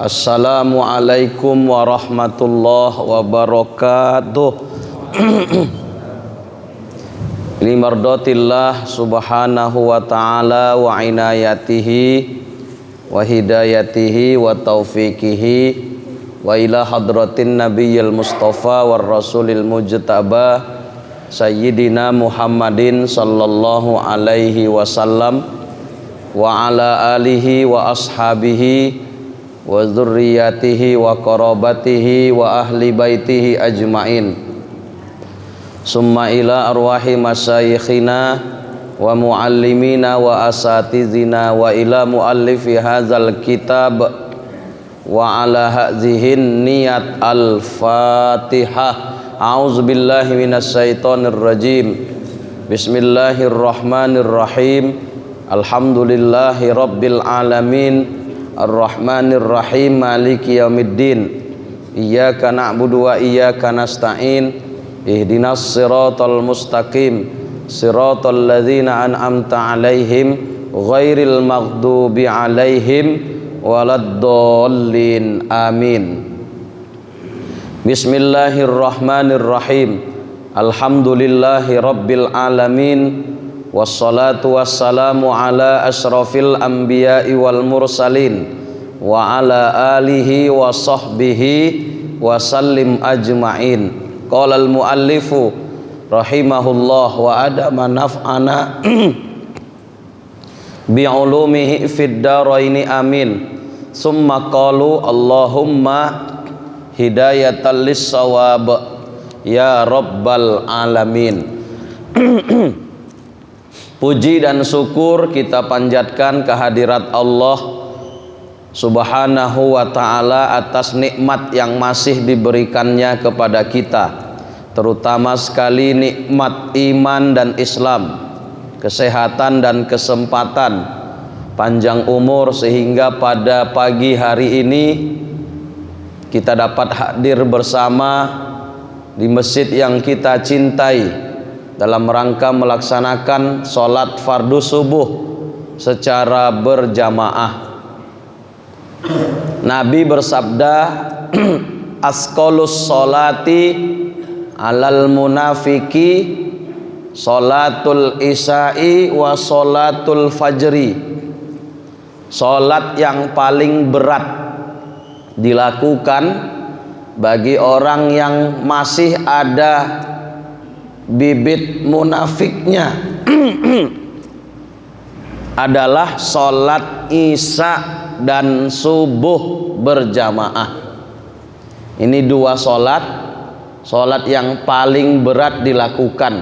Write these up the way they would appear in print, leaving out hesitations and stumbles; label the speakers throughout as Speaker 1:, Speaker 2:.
Speaker 1: Assalamualaikum warahmatullahi wabarakatuh. Li mardatillah subhanahu wa ta'ala wa inayatihi wa hidayatihi wa taufiqihi wa ila hadratin nabiyyil mustafa war rasulil mujtaba sayyidina Muhammadin sallallahu alaihi wasallam wa ala alihi wa ashabihi wa dzurriyyatihi wa qarabatihi wa ahli baitihi ajmain. Summa ila arwahi masyayikhina wa muallimina wa asatizina wa ila muallifi hadzal kitab wa ala hadzihin niyat al-Fatihah. A'udzubillahi minasyaitonir rajim. Bismillahirrahmanirrahim. Alhamdulillahi rabbil alamin. Ar-Rahmanir Rahim, Maliki Yaumiddin. Iyyaka na'budu wa iyyaka nasta'in. Ihdinas siratal mustaqim, siratal ladzina an'amta 'alaihim ghairil maghdubi 'alaihim waladdallin. Amin. Bismillahirrahmanirrahim. Alhamdulillahi rabbil alamin. Wassalatu wassalamu ala ashrafil anbiya'i wal mursalin wa ala alihi wa sahbihi wa sallim ajma'in. Qala al muallifu rahimahullah wa adama naf'ana bi'ulumihi fid daraini amin. Summa qalu Allahumma hidayatan lis-shawab ya rabbal alamin. Puji dan syukur kita panjatkan kehadirat Allah Subhanahu wa ta'ala atas nikmat yang masih diberikannya kepada kita, terutama sekali nikmat iman dan Islam, kesehatan dan kesempatan, panjang umur, sehingga pada pagi hari ini kita dapat hadir bersama di masjid yang kita cintai dalam rangka melaksanakan sholat fardu subuh secara berjamaah. Nabi bersabda, asqalus sholati alal munafiki sholatul isya'i wa sholatul fajri. Sholat yang paling berat dilakukan bagi orang yang masih ada bibit munafiknya adalah sholat isya dan subuh berjamaah. Ini dua sholat yang paling berat dilakukan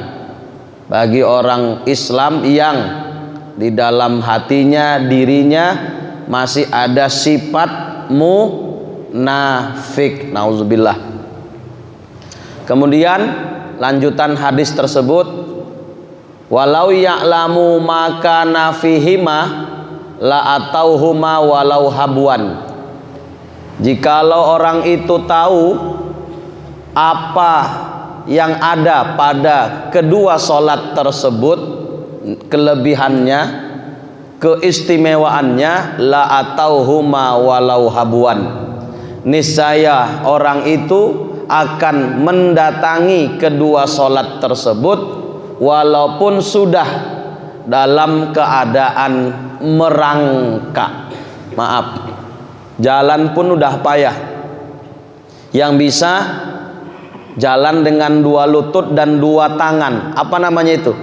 Speaker 1: bagi orang Islam yang di dalam hatinya, dirinya masih ada sifat munafik. Nauzubillah. Kemudian lanjutan hadis tersebut, walau ya'lamu maka nafihima la atauhuma walau habwan. Jikalau orang itu tahu apa yang ada pada kedua sholat tersebut, kelebihannya, keistimewaannya, la atauhuma walau habwan, niscaya orang itu akan mendatangi kedua sholat tersebut walaupun sudah dalam keadaan merangkak. Maaf, jalan pun udah payah. Yang bisa jalan dengan dua lutut dan dua tangan, apa namanya itu?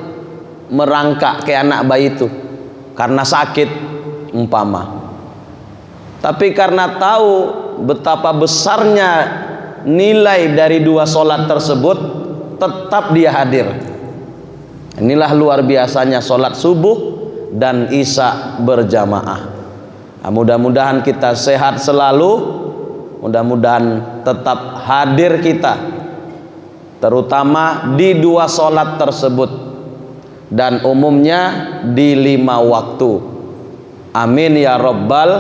Speaker 1: Merangkak kayak anak bayi itu, karena sakit umpama. Tapi karena tahu betapa besarnya nilai dari dua sholat tersebut, tetap dia hadir. Inilah luar biasanya sholat subuh dan isya berjamaah. Nah, mudah-mudahan kita sehat selalu, mudah-mudahan tetap hadir kita, terutama di dua sholat tersebut, dan umumnya di 5 waktu. Amin ya rabbal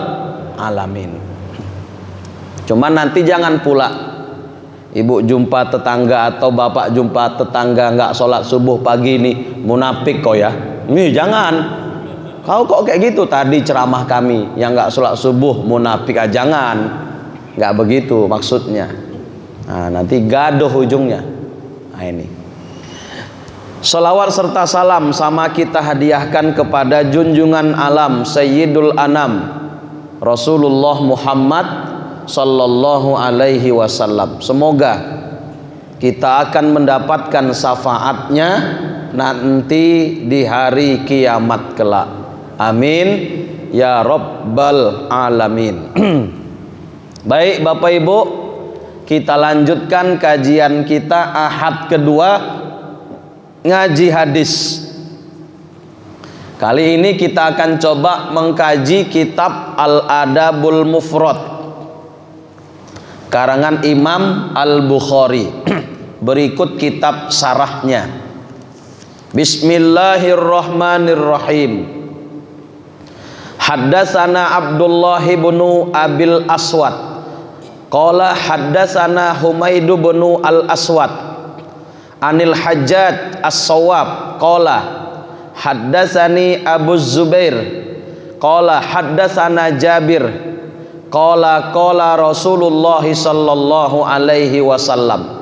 Speaker 1: alamin. Cuman nanti jangan pula ibu jumpa tetangga atau bapak jumpa tetangga nggak sholat subuh pagi ini, munafik kok ya. Nih jangan. Kau kok kayak gitu, tadi ceramah kami yang nggak sholat subuh munafik, jangan. nggak begitu maksudnya. Nah, nanti gaduh ujungnya. Nah, ini salawat serta salam sama kita hadiahkan kepada junjungan alam Sayyidul Anam Rasulullah Muhammad sallallahu alaihi wasallam. Semoga kita akan mendapatkan syafaatnya nanti di hari kiamat kelak. Amin ya rabbal alamin. Baik Bapak Ibu, kita lanjutkan kajian kita Ahad kedua ngaji hadis. Kali ini kita akan coba mengkaji kitab Al-Adabul Mufrad karangan Imam Al-Bukhari. Berikut kitab syarahnya. Bismillahirrahmanirrahim. Haddatsana Abdullah bin Abil Aswad qala haddatsana Humaid bin Al-Aswad anil Hajjaj As-Sawwab qala haddatsani Abu Zubair qala haddatsana Jabir qala qala Rasulullah sallallahu alaihi wasallam.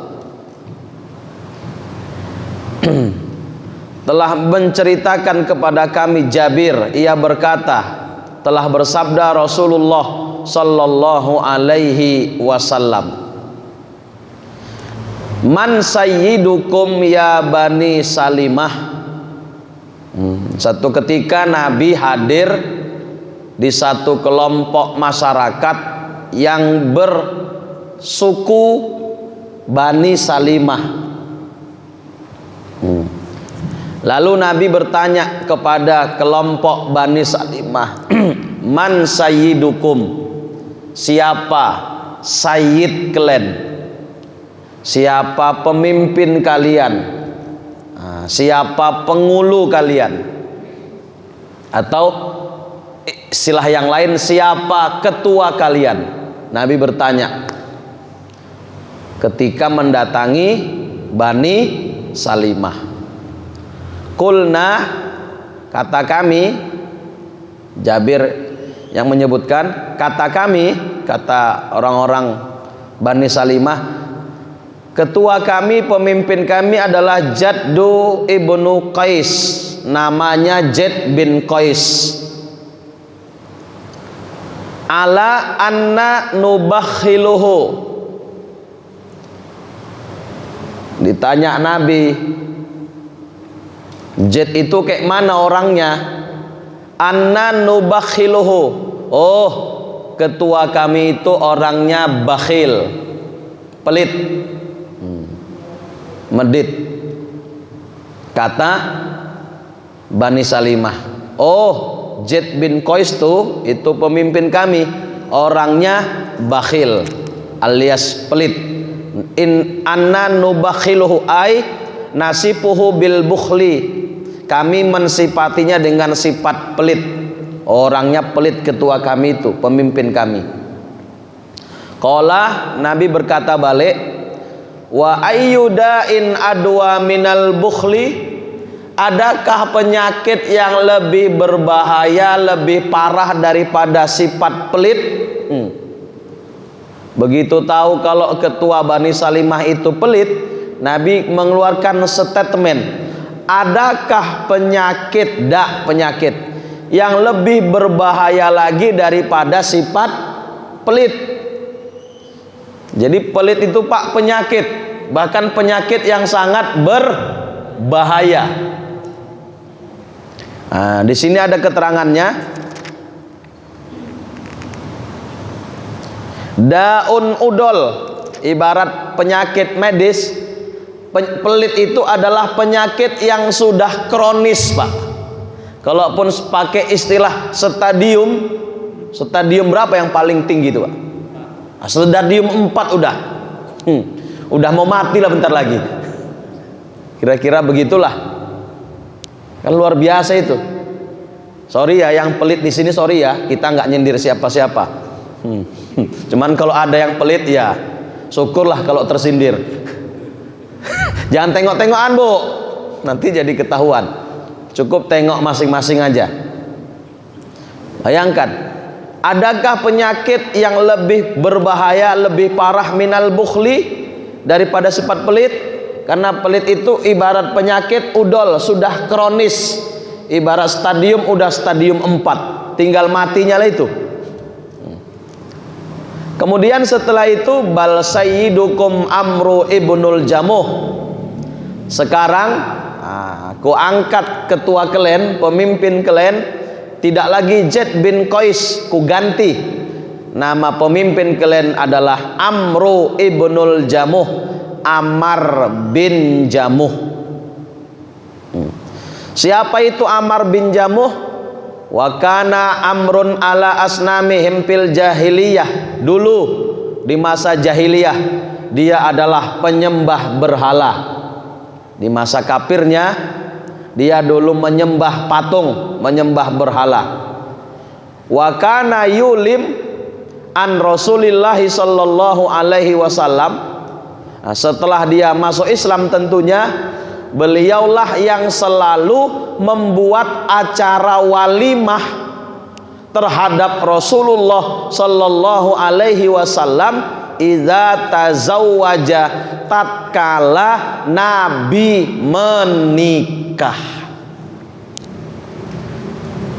Speaker 1: Telah menceritakan kepada kami Jabir, ia berkata, telah bersabda Rasulullah sallallahu alaihi wasallam, man sayyidukum ya Bani Salimah. Satu ketika Nabi hadir di satu kelompok masyarakat yang bersuku Bani Salimah. Lalu Nabi bertanya kepada kelompok Bani Salimah, man sayyidukum, siapa sayyid kalian, siapa pemimpin kalian, siapa pengulu kalian, atau istilah yang lain, siapa ketua kalian. Nabi bertanya ketika mendatangi Bani Salimah. Kulna, kata kami, Jabir yang menyebutkan, kata kami, kata orang-orang Bani Salimah, ketua kami, pemimpin kami adalah Jaddu ibnu Qais, namanya Jad bin Qais. Ala anna nubakhiluhu. Ditanya Nabi, Jad itu kayak mana orangnya? Anna nubakhiluhu. Oh, ketua kami itu orangnya bakhil, pelit, medit. Kata Bani Salimah, oh, Jad bin Qais itu pemimpin kami, orangnya bakhil alias pelit. In anna nubakhiluhu ay nasipuhu bil bukhli, kami mensifatinya dengan sifat pelit. Orangnya pelit ketua kami itu, pemimpin kami. Qala, Nabi berkata balik, wa ayyudain adwa minal bukhli, adakah penyakit yang lebih berbahaya, lebih parah daripada sifat pelit? Begitu tahu kalau ketua Bani Salimah itu pelit, Nabi mengeluarkan statement, adakah penyakit yang lebih berbahaya lagi daripada sifat pelit? Jadi pelit itu Pak penyakit, bahkan penyakit yang sangat berbahaya. Nah, di sini ada keterangannya. Daun udol, ibarat penyakit medis. Pelit itu adalah penyakit yang sudah kronis, Pak. Kalaupun pakai istilah stadium berapa yang paling tinggi itu, Pak? Stadium 4 udah. Udah mau mati lah bentar lagi. Kira-kira begitulah. Kan luar biasa itu. Sorry ya yang pelit di sini, sorry ya, kita nggak nyindir siapa-siapa. Cuman kalau ada yang pelit ya syukurlah kalau tersindir. Jangan tengok-tengokan, Bu, nanti jadi ketahuan. Cukup tengok masing-masing aja. Bayangkan, Adakah penyakit yang lebih berbahaya, lebih parah minal bukhli daripada sifat pelit? Karena pelit itu ibarat penyakit udol, sudah kronis, ibarat stadium, udah stadium 4, tinggal matinya lah itu. Kemudian setelah itu bal sayyidukum Amru ibnul Jamuh. Sekarang aku angkat ketua kalian, pemimpin kalian, tidak lagi Zaid bin Qais, ku ganti nama pemimpin kalian adalah Amru ibnul Jamuh, Ammar bin Jamuh. Siapa itu Ammar bin Jamuh? Wa kana amrun ala asnamihim fil jahiliyah. Dulu di masa jahiliyah dia adalah penyembah berhala. Di masa kafirnya dia dulu menyembah patung, menyembah berhala. Wa kana yulim an Rasulillah sallallahu alaihi wasallam. Setelah dia masuk Islam tentunya beliaulah yang selalu membuat acara walimah terhadap Rasulullah sallallahu alaihi wasallam idza tazawwaja, tatkala Nabi menikah.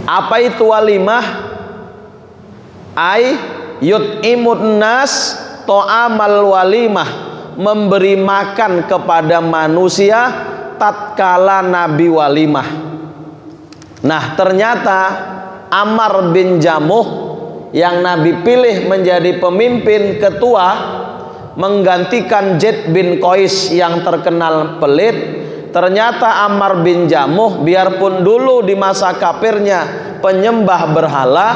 Speaker 1: Apa itu walimah? Ai yut'imun nas ta'amal walimah, memberi makan kepada manusia tatkala Nabi walimah. Nah, ternyata Ammar bin Jamuh yang Nabi pilih menjadi pemimpin ketua menggantikan Zaid bin Qais yang terkenal pelit. Ternyata Ammar bin Jamuh biarpun dulu di masa kafirnya penyembah berhala,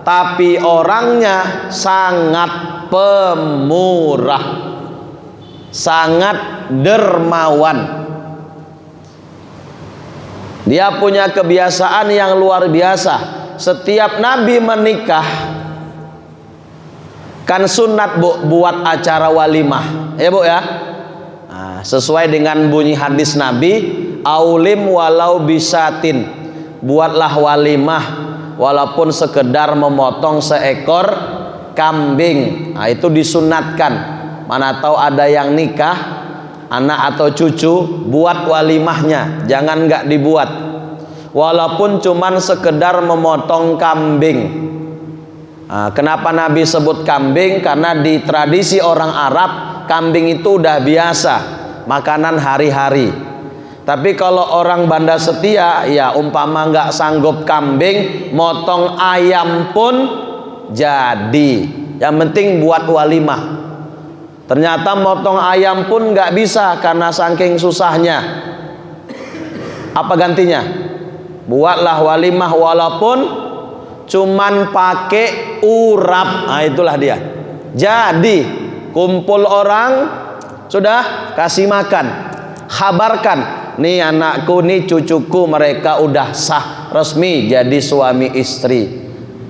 Speaker 1: tapi orangnya sangat pemurah, sangat dermawan. Dia punya kebiasaan yang luar biasa. Setiap Nabi menikah kan sunat Bu, buat acara walimah ya Bu ya. Nah, sesuai dengan bunyi hadis Nabi, aulim walau bisatin, buatlah walimah walaupun sekedar memotong seekor kambing. Nah, itu disunatkan. Mana tahu ada yang nikah, anak atau cucu, buat walimahnya, jangan nggak dibuat. Walaupun cuman sekedar memotong kambing. Nah, kenapa Nabi sebut kambing? Karena di tradisi orang Arab kambing itu udah biasa makanan hari-hari. Tapi kalau orang Banda Setia, ya umpama nggak sanggup kambing, motong ayam pun jadi. Yang penting buat walimah. Ternyata motong ayam pun nggak bisa karena saking susahnya. Apa gantinya? Buatlah walimah walaupun cuman pakai urap. Nah, itulah dia. Jadi kumpul orang, sudah kasih makan, kabarkan, nih anakku, nih cucuku, mereka udah sah resmi jadi suami istri.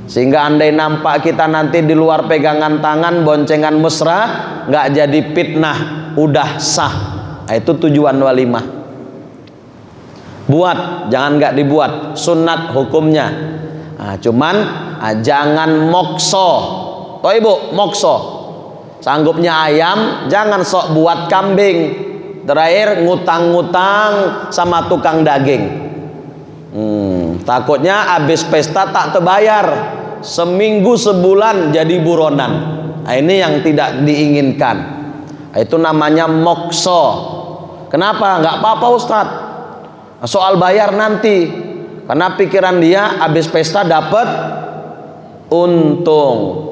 Speaker 1: Sehingga andai nampak kita nanti di luar pegangan tangan, boncengan mesra, nggak jadi fitnah, udah sah. Nah, itu tujuan walimah. Buat, jangan nggak dibuat, sunat hukumnya. Nah, cuman jangan mokso. Toh Ibu, mokso. Sanggupnya ayam, jangan sok buat kambing. Terakhir ngutang-ngutang sama tukang daging. Takutnya habis pesta tak terbayar, seminggu sebulan jadi buronan. Nah, ini yang tidak diinginkan. Itu namanya mokso. Kenapa? Nggak apa-apa Ustadz, soal bayar nanti, karena pikiran dia habis pesta dapat untung.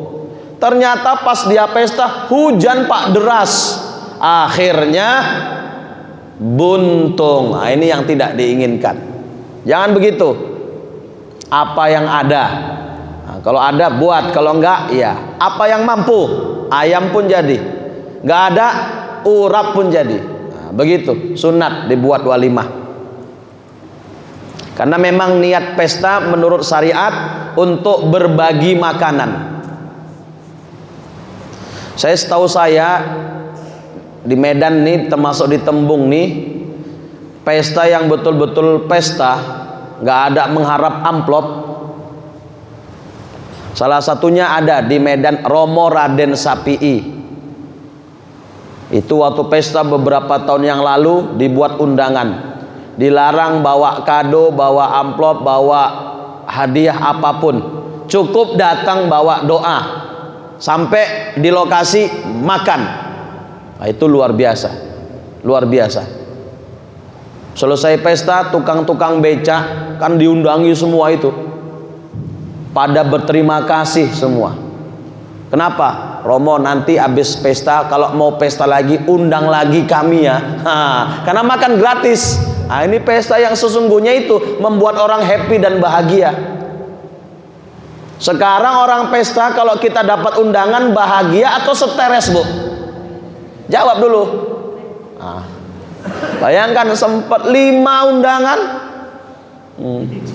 Speaker 1: Ternyata pas dia pesta hujan Pak deras, akhirnya buntung. Nah, ini yang tidak diinginkan. Jangan begitu. Apa yang ada, nah, kalau ada buat, kalau enggak ya apa yang mampu. Ayam pun jadi, enggak ada urap pun jadi. Nah, begitu sunat dibuat walimah. Karena memang niat pesta menurut syariat untuk berbagi makanan. Setahu saya di Medan nih, termasuk di Tembung nih, pesta yang betul-betul pesta, nggak ada mengharap amplop. Salah satunya ada di Medan, Romo Raden Sapi'i. Itu waktu pesta beberapa tahun yang lalu dibuat undangan. Dilarang bawa kado, bawa amplop, bawa hadiah apapun. Cukup datang bawa doa. Sampai di lokasi makan. Nah, itu luar biasa. Luar biasa. Selesai pesta, tukang-tukang becak kan diundangi semua itu. Pada berterima kasih semua. Kenapa? Romo, nanti habis pesta kalau mau pesta lagi undang lagi kami ya. Karena makan gratis. Nah, ini pesta yang sesungguhnya itu membuat orang happy dan bahagia. Sekarang orang pesta kalau kita dapat undangan bahagia atau stres, Bu? Jawab dulu. Nah, bayangkan sempat 5 undangan.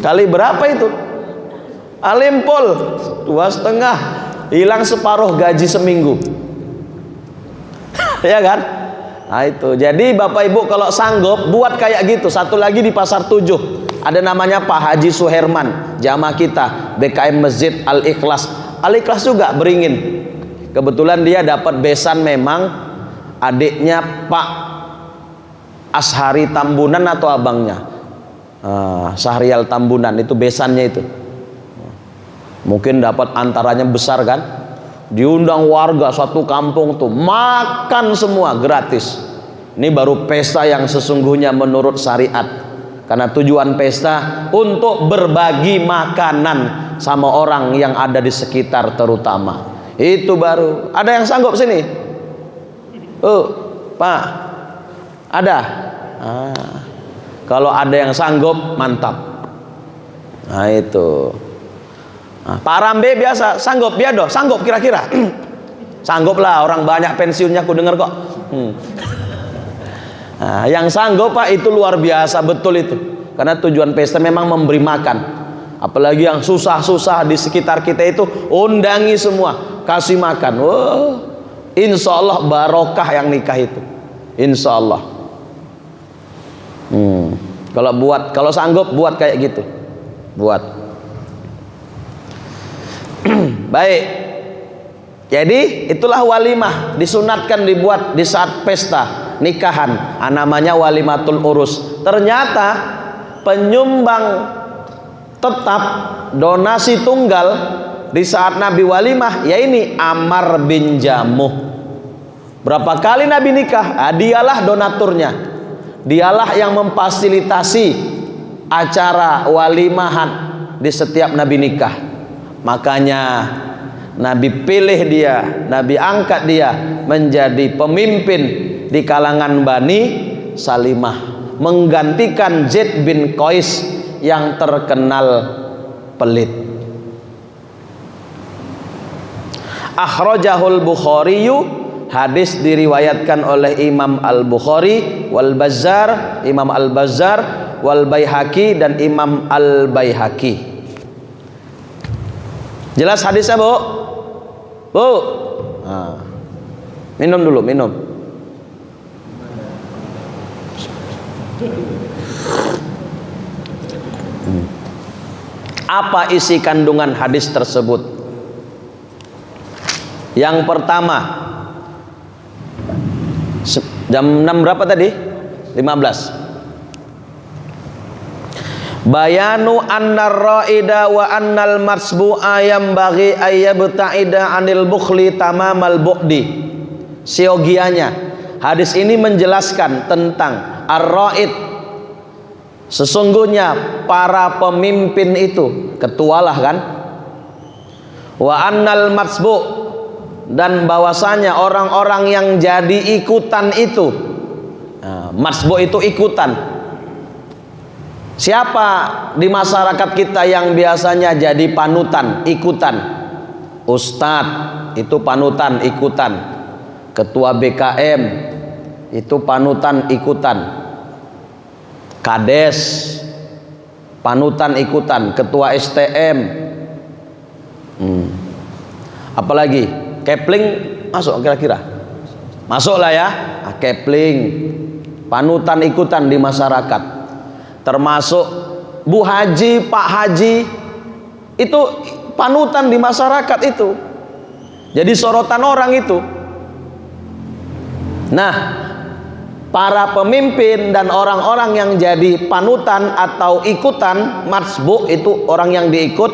Speaker 1: Kali berapa itu? Alimpol 2,5, hilang separuh gaji seminggu. Ya kan? Nah itu. Jadi Bapak Ibu kalau sanggup buat kayak gitu. Satu lagi di Pasar 7 ada namanya Pak Haji Suherman, jamaah kita BKM Masjid Al-Ikhlas. Al-Ikhlas juga beringin. Kebetulan dia dapat besan, memang adiknya Pak Ashari Tambunan atau abangnya Syahrial Tambunan, itu besannya itu. Mungkin dapat antaranya besar kan. Diundang warga satu kampung tuh, makan semua gratis. Ini baru pesta yang sesungguhnya menurut syariat. Karena tujuan pesta untuk berbagi makanan sama orang yang ada di sekitar terutama. Itu baru. Ada yang sanggup sini? Pak, ada? Kalau ada yang sanggup, mantap. Nah itu. Pak Rambe biasa sanggup, biado sanggup kira-kira. Sanggup lah, orang banyak pensiunnya aku dengar kok. Yang sanggup Pak itu luar biasa betul itu. Karena tujuan pesta memang memberi makan. Apalagi yang susah-susah di sekitar kita itu undangi semua, kasih makan. Insya Allah barokah yang nikah itu. Insya Allah. Kalau sanggup buat kayak gitu. Buat. Baik. Jadi itulah walimah, disunatkan dibuat di saat pesta nikahan. Namanya walimatul urus. Ternyata penyumbang tetap donasi tunggal di saat Nabi walimah, ya ini Ammar bin Jamuh. Berapa kali Nabi nikah? Dialah donaturnya. Dialah yang memfasilitasi acara walimahan di setiap Nabi nikah. Makanya Nabi pilih dia, Nabi angkat dia menjadi pemimpin di kalangan Bani Salimah, menggantikan Zaid bin Qais yang terkenal pelit. Akhrajahul Bukhari, hadis diriwayatkan oleh Imam Al-Bukhari wal Bazzar, Imam Al-Bazzar wal Baihaqi dan Imam Al-Baihaqi. Jelas hadisnya, Bu? Bu, minum dulu, minum. Apa isi kandungan hadis tersebut? Yang pertama, jam 6 berapa tadi? 15. Bayanu annar raida wa annal marsbu'a yambaghi ayyabta'ida anil bukhli tamamal bu'di. Siogianya, hadis ini menjelaskan tentang ar-raid. Sesungguhnya para pemimpin itu, ketualah kan. Wa annal marsbu', dan bahwasanya orang-orang yang jadi ikutan itu. Marsbu' itu ikutan. Siapa di masyarakat kita yang biasanya jadi panutan, ikutan? Ustadz itu panutan, ikutan. Ketua BKM itu panutan, ikutan. Kades panutan, ikutan. Ketua STM. Apalagi Kepling masuk kira-kira? Masuk lah ya. Kepling panutan, ikutan di masyarakat. Termasuk Bu Haji, Pak Haji, itu panutan di masyarakat itu. Jadi sorotan orang itu. Nah, para pemimpin dan orang-orang yang jadi panutan atau ikutan, matsbu itu orang yang diikut,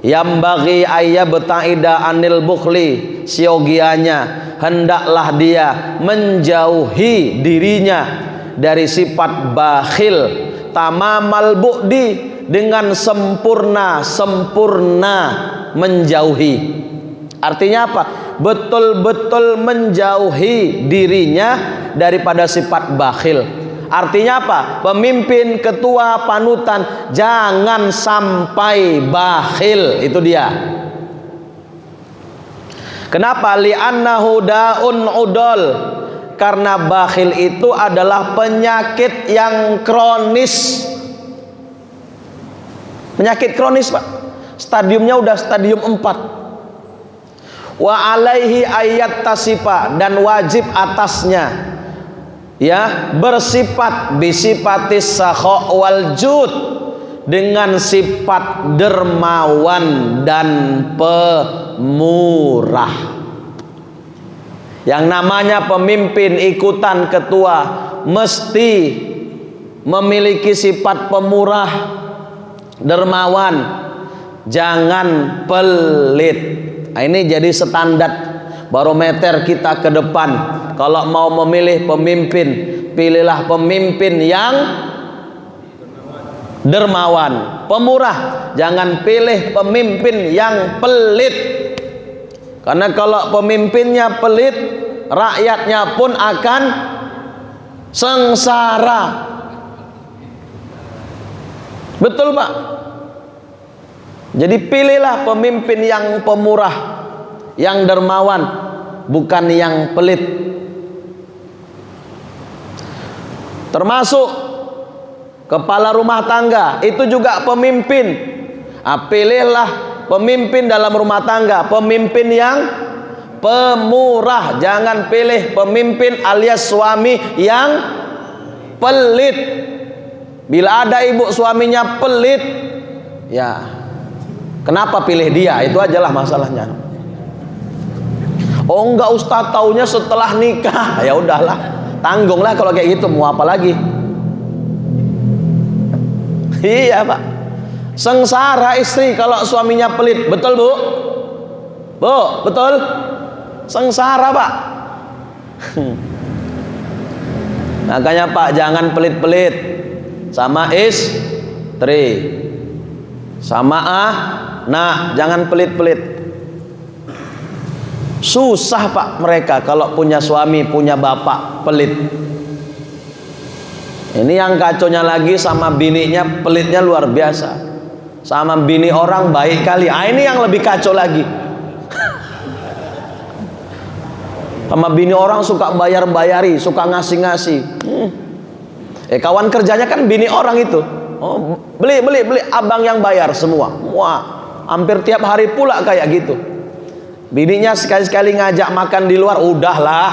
Speaker 1: yang bagi ayya beta'ida anil bukhli, siogianya hendaklah dia menjauhi dirinya dari sifat bakhil, tamamal bu'di, dengan sempurna menjauhi. Artinya apa? Betul-betul menjauhi dirinya daripada sifat bakhil. Artinya apa? Pemimpin, ketua, panutan jangan sampai bakhil. Itu dia. Kenapa? Li'annahu da'un udol. Karena bakhil itu adalah penyakit yang kronis. Penyakit kronis, Pak. Stadiumnya udah stadium 4. Wa alaihi ayat tasifa, dan wajib atasnya ya bersifat bisifatis sakha wal jud, dengan sifat dermawan dan pemurah. Yang namanya pemimpin ikutan ketua mesti memiliki sifat pemurah, dermawan, jangan pelit. Nah, ini jadi standar barometer kita ke depan. Kalau mau memilih pemimpin, pilihlah pemimpin yang dermawan, pemurah. Jangan pilih pemimpin yang pelit. Karena kalau pemimpinnya pelit, rakyatnya pun akan sengsara. Betul, Pak? Jadi pilihlah pemimpin yang pemurah, yang dermawan, bukan yang pelit. Termasuk kepala rumah tangga, itu juga pemimpin. Pilihlah pemimpin dalam rumah tangga, pemimpin yang pemurah. Jangan pilih pemimpin alias suami yang pelit. Bila ada ibu suaminya pelit, ya kenapa pilih dia? Itu ajalah masalahnya. Oh enggak, Ustaz taunya setelah nikah. Ya udahlah, tanggunglah kalau kayak gitu, mau apa lagi? Iya, Pak. Sengsara istri kalau suaminya pelit. Betul, Bu? Bu, betul? Sengsara, Pak. Makanya, Pak, jangan pelit-pelit sama istri, sama anak, jangan pelit-pelit. Susah, Pak, mereka kalau punya suami, punya bapak pelit. Ini yang kacaunya lagi sama bininya, pelitnya luar biasa. Sama bini orang baik kali. Ini yang lebih kacau lagi. Sama bini orang suka bayar-bayari, suka ngasih-ngasih. Kawan kerjanya kan bini orang itu. Oh, beli, abang yang bayar semua. Wah, hampir tiap hari pula kayak gitu. Bininya sekali-sekali ngajak makan di luar, udahlah,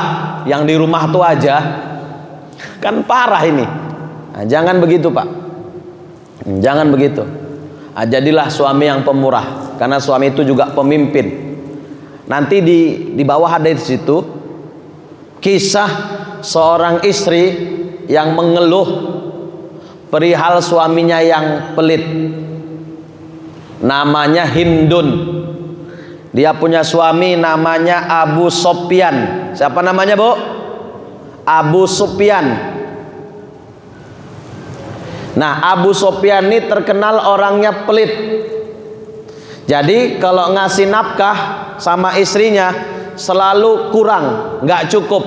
Speaker 1: yang di rumah tuh aja. Kan parah ini. Nah, jangan begitu, Pak. Jangan begitu. Nah, jadilah suami yang pemurah, karena suami itu juga pemimpin. Nanti di bawah ada di situ kisah seorang istri yang mengeluh perihal suaminya yang pelit. Namanya Hindun. Dia punya suami namanya Abu Sufyan. Siapa namanya, Bu? Abu Sufyan. Nah, Abu Sufyan ini terkenal orangnya pelit. Jadi kalau ngasih nafkah sama istrinya selalu kurang, nggak cukup.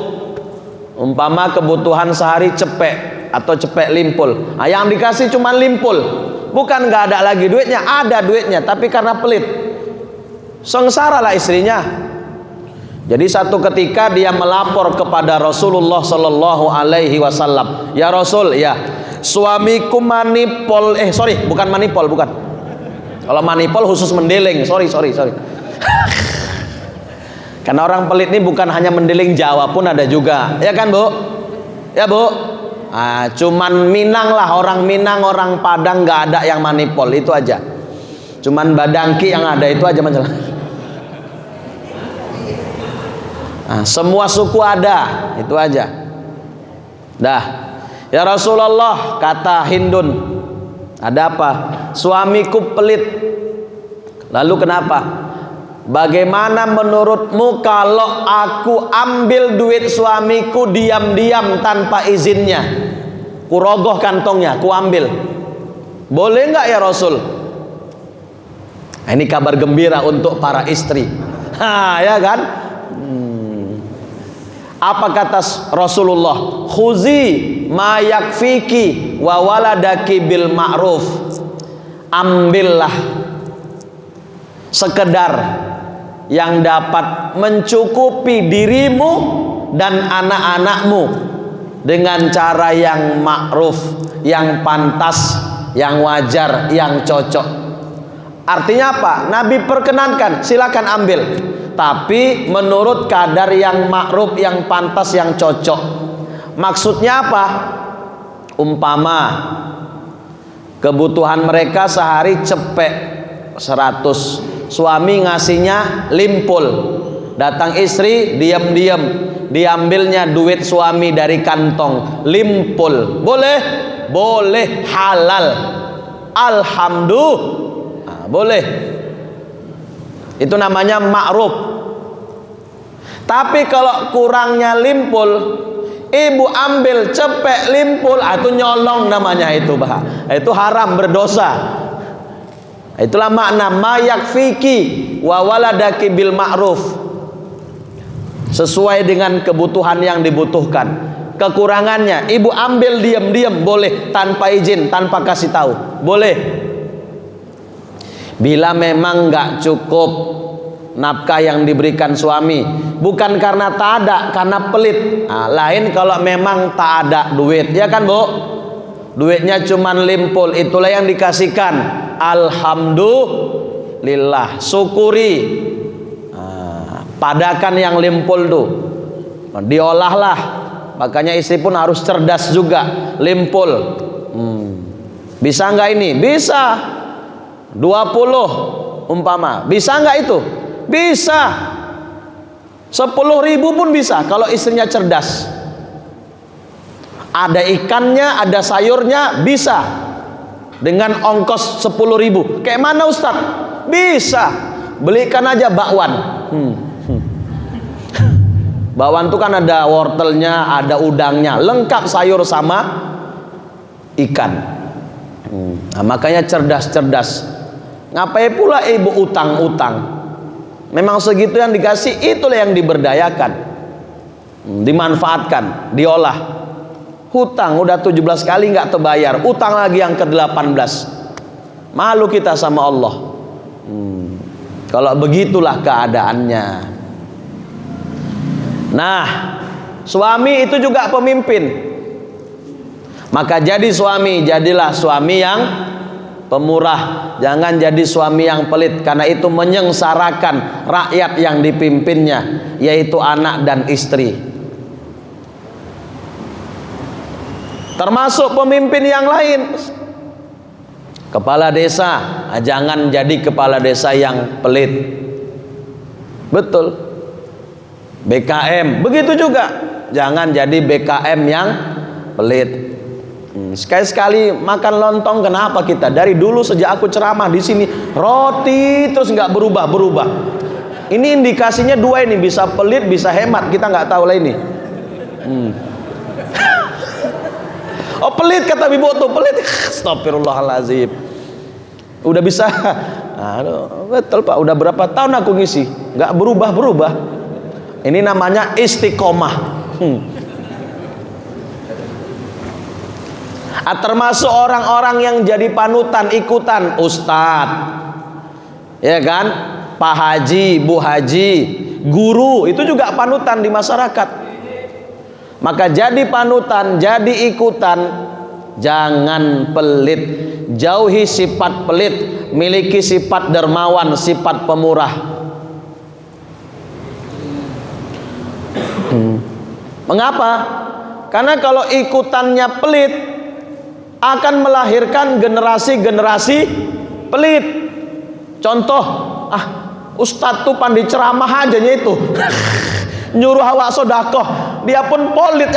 Speaker 1: Umpama kebutuhan sehari cepek atau cepek limpul. Nah, yang dikasih cuma limpul. Bukan nggak ada lagi duitnya, ada duitnya, tapi karena pelit. Sengsara lah istrinya. Jadi satu ketika dia melapor kepada Rasulullah Sallallahu Alaihi Wasallam, ya Rasul, ya suamiku manipol, bukan manipol, bukan. Kalau manipol khusus mendeling, sorry. Karena orang pelit ini bukan hanya mendeling Jawa pun ada juga, ya kan, Bu? Ya, Bu. Cuman Minang lah, orang Minang, orang Padang nggak ada yang manipol, itu aja. Cuman badangki yang ada itu aja masalah. Nah, semua suku ada, itu aja. Dah. Ya Rasulullah, kata Hindun, ada apa? Suamiku pelit. Lalu kenapa? Bagaimana menurutmu kalau aku ambil duit suamiku diam-diam tanpa izinnya? Kurogoh kantongnya, ku ambil. Boleh nggak ya Rasul? Nah, ini kabar gembira untuk para istri. Ya kan? Apa kata Rasulullah? Khuzi ma yakfiki wa waladaki bil ma'ruf. Ambillah sekedar yang dapat mencukupi dirimu dan anak-anakmu dengan cara yang ma'ruf, yang pantas, yang wajar, yang cocok. Artinya apa? Nabi perkenankan, silakan ambil, tapi menurut kadar yang ma'ruf, yang pantas, yang cocok. Maksudnya apa? Umpama kebutuhan mereka sehari cepek 100, suami ngasihnya limpul, datang istri diam-diam diambilnya duit suami dari kantong limpul. Boleh? Boleh, halal, alhamdulillah. Boleh, itu namanya ma'ruf. Tapi kalau kurangnya limpul, ibu ambil cepek limpul, itu nyolong namanya, itu itu haram, berdosa. Itulah makna ma yakfiki wa waladaki bil ma'ruf, sesuai dengan kebutuhan yang dibutuhkan. Kekurangannya ibu ambil diam-diam, boleh, tanpa izin, tanpa kasih tahu, boleh. Bila memang nggak cukup nafkah yang diberikan suami, bukan karena tak ada, karena pelit. Nah, lain kalau memang tak ada duit, ya kan Bu? Duitnya cuman limpul, itulah yang dikasihkan. Alhamdulillah, syukuri. Nah, padakan yang limpul tuh, diolahlah. Makanya istri pun harus cerdas juga. Limpul, bisa nggak ini? Bisa. 20 umpama, bisa nggak itu? Bisa. 10.000 pun bisa kalau istrinya cerdas. Ada ikannya, ada sayurnya, bisa. Dengan ongkos 10.000. Kayak mana Ustaz? Bisa. Belikan aja bakwan. Bakwan itu kan ada wortelnya, ada udangnya, lengkap sayur sama ikan. Nah, makanya cerdas-cerdas. Ngapain pula ibu utang-utang? Memang segitu yang dikasih, itulah yang diberdayakan, dimanfaatkan, diolah. Hutang udah 17 kali nggak terbayar, utang lagi yang ke-18. Malu kita sama Allah. Kalau begitulah keadaannya. Nah, suami itu juga pemimpin. Maka jadi suami, jadilah suami yang pemurah, jangan jadi suami yang pelit, karena itu menyengsarakan rakyat yang dipimpinnya, yaitu anak dan istri. Termasuk pemimpin yang lain, kepala desa, jangan jadi kepala desa yang pelit. Betul. BKM begitu juga, jangan jadi BKM yang pelit. Sekali-sekali makan lontong, kenapa kita dari dulu sejak aku ceramah di sini roti terus nggak berubah-berubah. Ini indikasinya dua, ini bisa pelit, bisa hemat, kita nggak tahu lah ini. Oh pelit kata Bibo tuh, pelit. Astagfirullahaladzim. Udah bisa. Aduh, betul Pak, udah berapa tahun aku ngisi nggak berubah-berubah. Ini namanya istiqomah. Termasuk orang-orang yang jadi panutan, ikutan ustadz, ya kan, Pak Haji, Bu Haji, guru, itu juga panutan di masyarakat. Maka jadi panutan, jadi ikutan, jangan pelit, jauhi sifat pelit, miliki sifat dermawan, sifat pemurah. Mengapa? Karena kalau ikutannya pelit akan melahirkan generasi-generasi pelit. Contoh, ustadz tuh pandai ceramah ajanya itu nyuruh awak sodakoh, dia pun polit.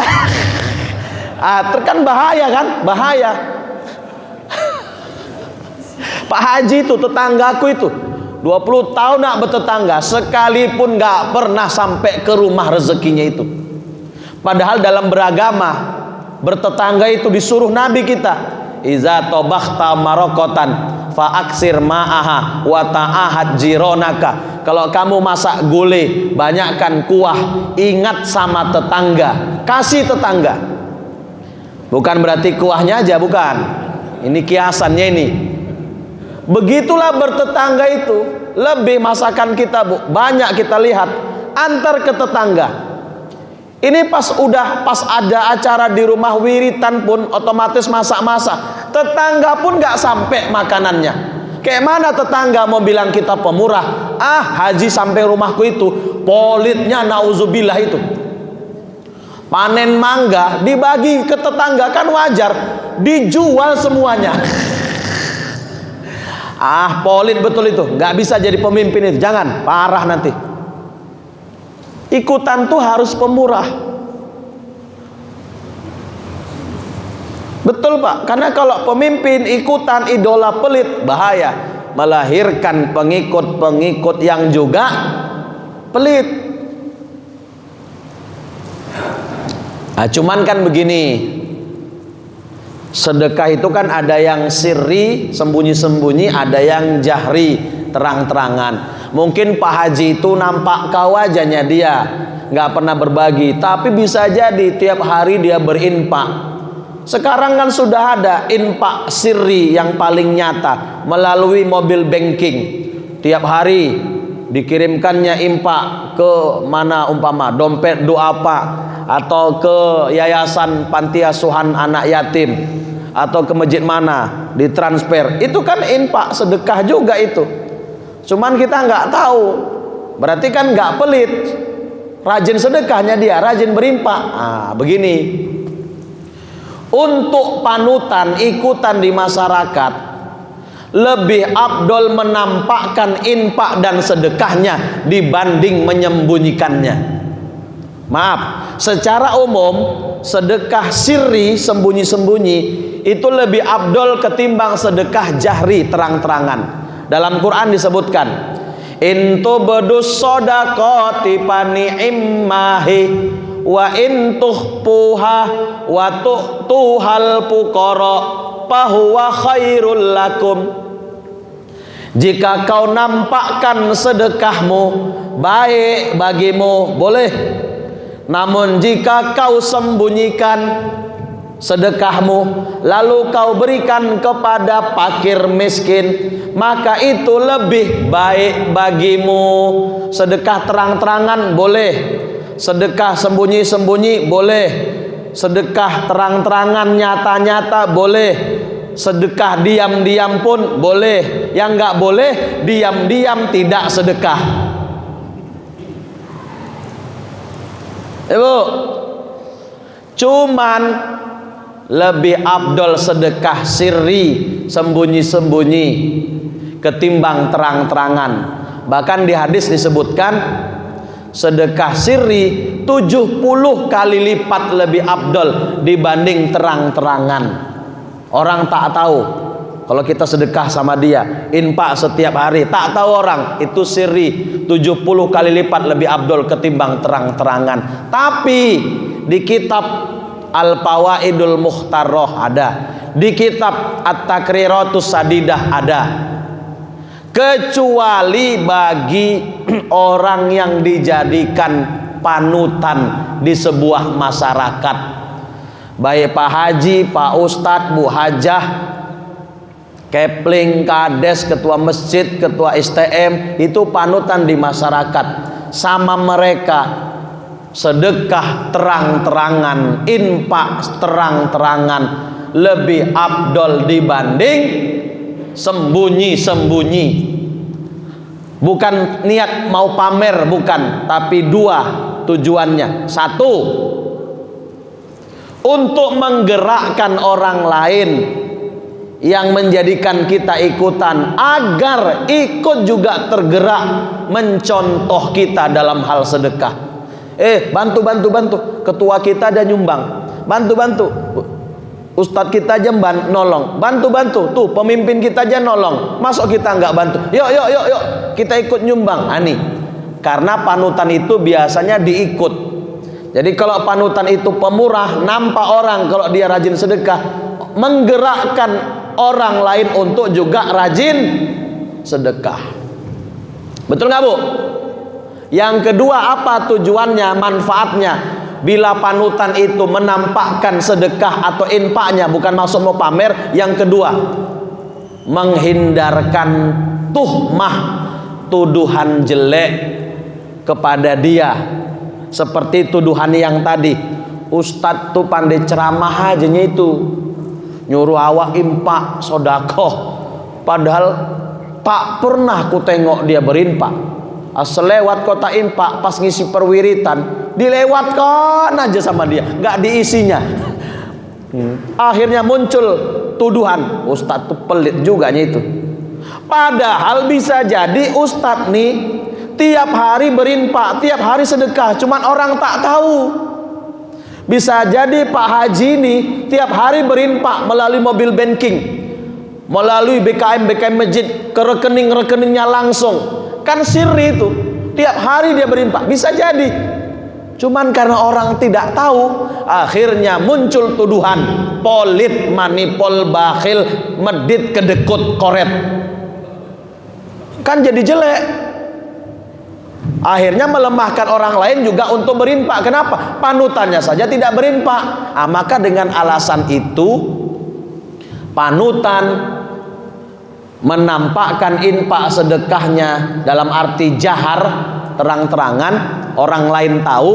Speaker 1: Kan bahaya kan? Bahaya. Pak Haji itu tetanggaku itu 20 tahun nak bertetangga, sekalipun gak pernah sampai ke rumah rezekinya itu. Padahal dalam beragama, bertetangga itu disuruh Nabi kita, iza tobakhta marokotan fa'aksir ma'aha wa ta'ahad jironaka. Kalau kamu masak gulai, banyakkan kuah, ingat sama tetangga, kasih tetangga. Bukan berarti kuahnya aja, bukan. Ini kiasannya ini. Begitulah bertetangga itu. Lebih masakan kita, Bu, banyak kita lihat antar ke tetangga. Ini pas ada acara di rumah wiritan pun otomatis masak-masak. Tetangga pun gak sampai makanannya. Kayak mana tetangga mau bilang kita pemurah? Haji sampai rumahku itu politnya nauzubillah itu. Panen mangga dibagi ke tetangga kan wajar, dijual semuanya. Polit betul itu, nggak bisa jadi pemimpin itu, jangan, parah nanti. Ikutan tuh harus pemurah. Betul Pak, karena kalau pemimpin ikutan idola pelit, bahaya, melahirkan pengikut-pengikut yang juga pelit. Cuman kan begini, sedekah itu kan ada yang sirri, sembunyi-sembunyi, ada yang jahri, terang-terangan. Mungkin Pak Haji itu nampak kau wajahnya dia, nggak pernah berbagi, tapi bisa jadi tiap hari dia berinfak. Sekarang kan sudah ada infak sirri yang paling nyata melalui mobil banking. Tiap hari dikirimkannya infak ke mana, umpama dompet doa Pak, atau ke yayasan panti asuhan anak yatim, atau ke masjid mana ditransfer. Itu kan infak sedekah juga itu. Cuman kita nggak tahu. Berarti kan nggak pelit, rajin sedekahnya dia, rajin berinfak. Begini, untuk panutan ikutan di masyarakat, lebih afdol menampakkan infak dan sedekahnya dibanding menyembunyikannya. Maaf, secara umum sedekah sirri, sembunyi-sembunyi, itu lebih afdol ketimbang sedekah jahri, terang-terangan. Dalam Quran disebutkan, intu bedus sodakoti pani'immahi wa intuhpuha wa tu'tuhal pukoro fahuwa khairul lakum. Jika kau nampakkan sedekahmu, baik bagimu, boleh. Namun jika kau sembunyikan sedekahmu, lalu kau berikan kepada fakir miskin, maka itu lebih baik bagimu. Sedekah terang-terangan boleh, sedekah sembunyi-sembunyi boleh, sedekah terang-terangan nyata-nyata boleh, sedekah diam-diam pun boleh. Yang nggak boleh diam-diam tidak sedekah. Ibu, cuman lebih afdol sedekah sirri, sembunyi-sembunyi, ketimbang terang-terangan. Bahkan di hadis disebutkan sedekah sirri 70 kali lipat lebih afdol dibanding terang-terangan. Orang tak tahu kalau kita sedekah sama dia, infak setiap hari, tak tahu orang, itu sirri 70 kali lipat lebih afdol ketimbang terang-terangan. Tapi di kitab Al-Fawaidul Mukhtaroh ada, di kitab At-Takriratus Sadidah ada, kecuali bagi orang yang dijadikan panutan di sebuah masyarakat, baik Pak Haji, Pak Ustadz, Bu Hajah, Kepling, Kades, ketua masjid, ketua STM, itu panutan di masyarakat. Sama mereka sedekah terang-terangan, infak terang-terangan lebih afdol dibanding sembunyi-sembunyi. Bukan niat mau pamer, bukan, tapi dua tujuannya. Satu, untuk menggerakkan orang lain yang menjadikan kita ikutan agar ikut juga tergerak mencontoh kita dalam hal sedekah. Bantu ketua kita ada nyumbang, bantu ustadz kita aja nolong, bantu tuh pemimpin kita aja nolong, masuk kita nggak bantu, yuk kita ikut nyumbang. Ani, karena panutan itu biasanya diikut. Jadi kalau panutan itu pemurah, nampak orang kalau dia rajin sedekah, menggerakkan orang lain untuk juga rajin sedekah. Betul nggak Bu? Yang kedua, apa tujuannya, manfaatnya? Bila panutan itu menampakkan sedekah atau infaknya, bukan maksud mau pamer. Yang kedua, menghindarkan tuhmah, tuduhan jelek kepada dia. Seperti tuduhan yang tadi, ustadz tuh pandai ceramah aja itu, nyuruh awak infak sodakoh, padahal tak pernah ku tengok dia berinfak. Selewat kota infak pas ngisi perwiritan, dilewatkan aja sama dia, nggak diisinya. Akhirnya muncul tuduhan, ustadz tuh pelit juga itu. Padahal bisa jadi ustadz nih tiap hari berinfak, tiap hari sedekah, cuman orang tak tahu. Bisa jadi Pak Haji ini tiap hari berinfak melalui mobil banking, melalui BKM masjid ke rekeningnya langsung. Kan sirri itu, tiap hari dia berinfak. Bisa jadi, cuman karena orang tidak tahu, akhirnya muncul tuduhan polit, manipol, bakhil, medit, kedekut, koret. Kan jadi jelek. Akhirnya melemahkan orang lain juga untuk berinfak. Kenapa? Panutannya saja tidak berinfak. Maka dengan alasan itu, panutan menampakkan infak sedekahnya dalam arti jahar, terang-terangan, orang lain tahu,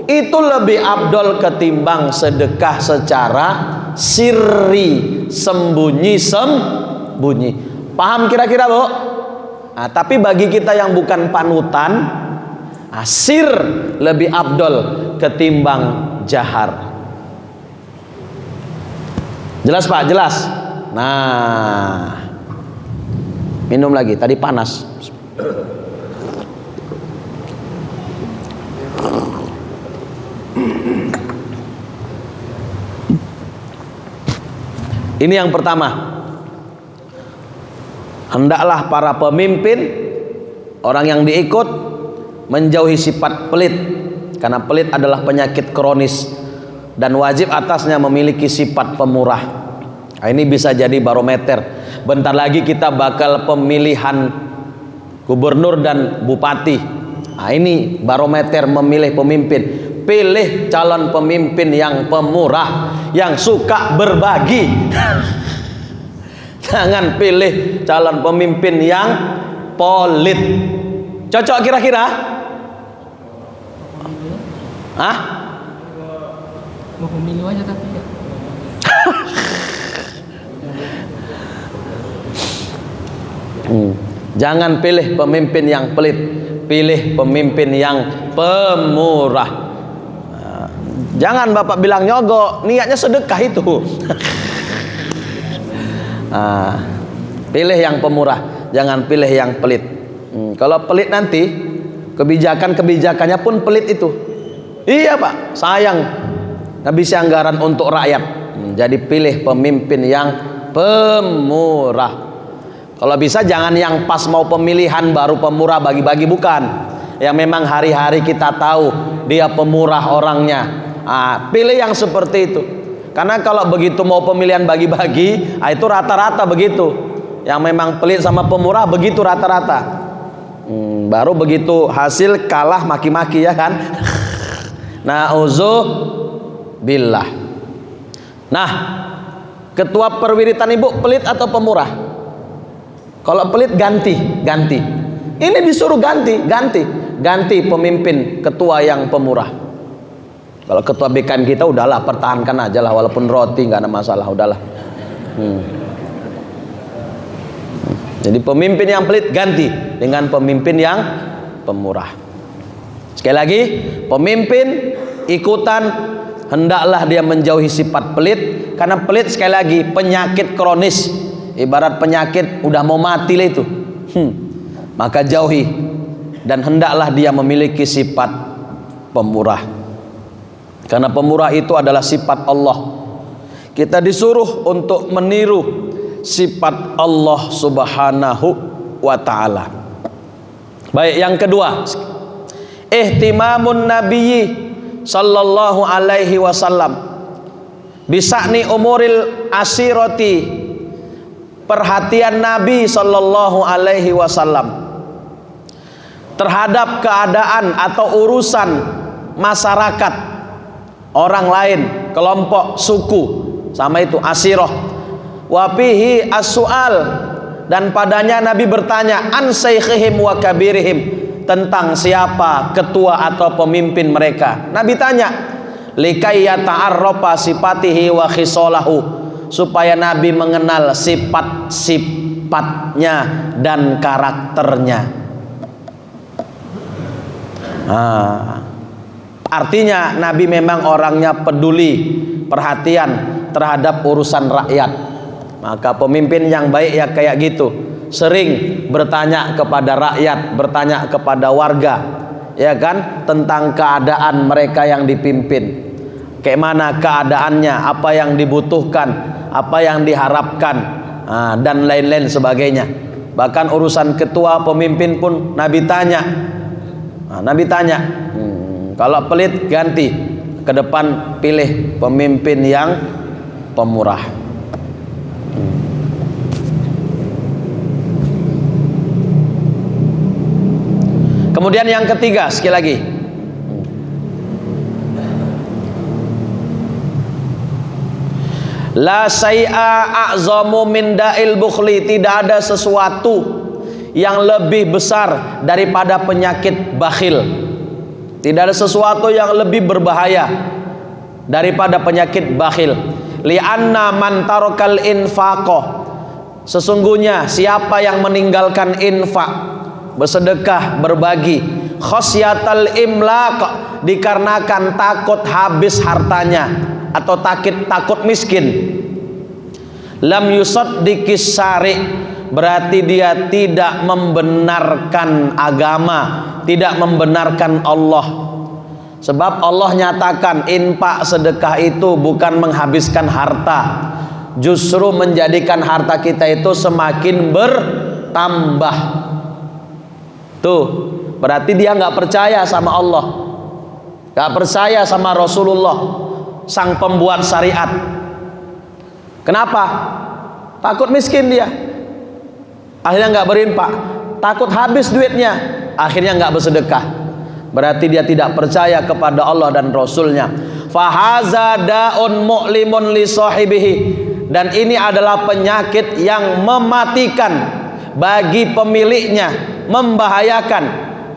Speaker 1: itu lebih abdol ketimbang sedekah secara sirri, sembunyi. Paham kira-kira Bu? Tapi bagi kita yang bukan panutan, sir lebih abdol ketimbang jahar. Jelas Pak? Jelas? Nah, minum lagi, tadi panas. Ini yang pertama. Hendaklah para pemimpin, orang yang diikut, menjauhi sifat pelit, karena pelit adalah penyakit kronis dan wajib atasnya memiliki sifat pemurah. Ini bisa jadi barometer. Bentar lagi kita bakal pemilihan gubernur dan bupati. Ini barometer memilih pemimpin. Pilih calon pemimpin yang pemurah, yang suka berbagi. Jangan pilih calon pemimpin yang polit. Cocok kira-kira?
Speaker 2: Mau pemilu aja tapi ya.
Speaker 1: Jangan pilih pemimpin yang pelit, pilih pemimpin yang pemurah. Jangan Bapak bilang nyogok, niatnya sedekah itu. Pilih yang pemurah, jangan pilih yang pelit. Kalau pelit nanti kebijakannya pun pelit itu. Iya Pak, sayang habis anggaran untuk rakyat. Jadi pilih pemimpin yang pemurah. Kalau bisa jangan yang pas mau pemilihan baru pemurah bagi-bagi, bukan. Yang memang hari-hari kita tahu dia pemurah orangnya. Pilih yang seperti itu. Karena kalau begitu mau pemilihan bagi-bagi, itu rata-rata begitu. Yang memang pelit sama pemurah begitu rata-rata. Baru begitu hasil kalah maki-maki, ya kan? Na'udzubillah. Nah, ketua perwiritan Ibu pelit atau pemurah? Kalau pelit ganti. Ini disuruh ganti pemimpin ketua yang pemurah. Kalau ketua BKM kita udahlah pertahankan aja lah, walaupun roti nggak ada masalah, udahlah. Jadi pemimpin yang pelit ganti dengan pemimpin yang pemurah. Sekali lagi, pemimpin ikutan hendaklah dia menjauhi sifat pelit, karena pelit sekali lagi penyakit kronis, ibarat penyakit udah mau mati lah itu. Maka jauhi, dan hendaklah dia memiliki sifat pemurah, karena pemurah itu adalah sifat Allah. Kita disuruh untuk meniru sifat Allah Subhanahu wa ta'ala. Baik, yang kedua, ihtimamun nabiyyi sallallahu alaihi wasallam bisa'ni umuril asirati, perhatian Nabi sallallahu alaihi wasallam terhadap keadaan atau urusan masyarakat, orang lain, kelompok, suku, sama itu asirah. Wafihi as-su'al, dan padanya Nabi bertanya an saikhihim wa kabirihim, tentang siapa ketua atau pemimpin mereka. Nabi tanya likai yata'arrafa sifatihi wa khisalahu, supaya Nabi mengenal sifat-sifatnya dan karakternya. Artinya Nabi memang orangnya peduli, perhatian terhadap urusan rakyat. Maka pemimpin yang baik ya kayak gitu, sering bertanya kepada rakyat, bertanya kepada warga, ya kan, tentang keadaan mereka yang dipimpin, kayak mana keadaannya, apa yang dibutuhkan, apa yang diharapkan, dan lain-lain sebagainya. Bahkan urusan ketua pemimpin pun Nabi tanya. Nabi tanya, kalau pelit ganti, ke depan pilih pemimpin yang pemurah. Kemudian yang ketiga, sekali lagi, la syai'a a'zamu min da'il bukhli, tidak ada sesuatu yang lebih besar daripada penyakit bakhil. Tidak ada sesuatu yang lebih berbahaya daripada penyakit bakhil. Li'anna man tarakal infaqah, sesungguhnya siapa yang meninggalkan infak, bersedekah, berbagi, khasyatal imlaq, dikarenakan takut habis hartanya atau takut miskin, lam yusaddiqis syari', berarti dia tidak membenarkan agama, tidak membenarkan Allah. Sebab Allah nyatakan infak, sedekah itu bukan menghabiskan harta, justru menjadikan harta kita itu semakin bertambah. Tuh, berarti dia nggak percaya sama Allah, nggak percaya sama Rasulullah, sang pembuat syariat. Kenapa? Takut miskin dia, akhirnya nggak berinfak. Takut habis duitnya, akhirnya nggak bersedekah. Berarti dia tidak percaya kepada Allah dan Rasulnya. Fahaza da'un mu'limun li sahibihi, dan ini adalah penyakit yang mematikan bagi pemiliknya, membahayakan,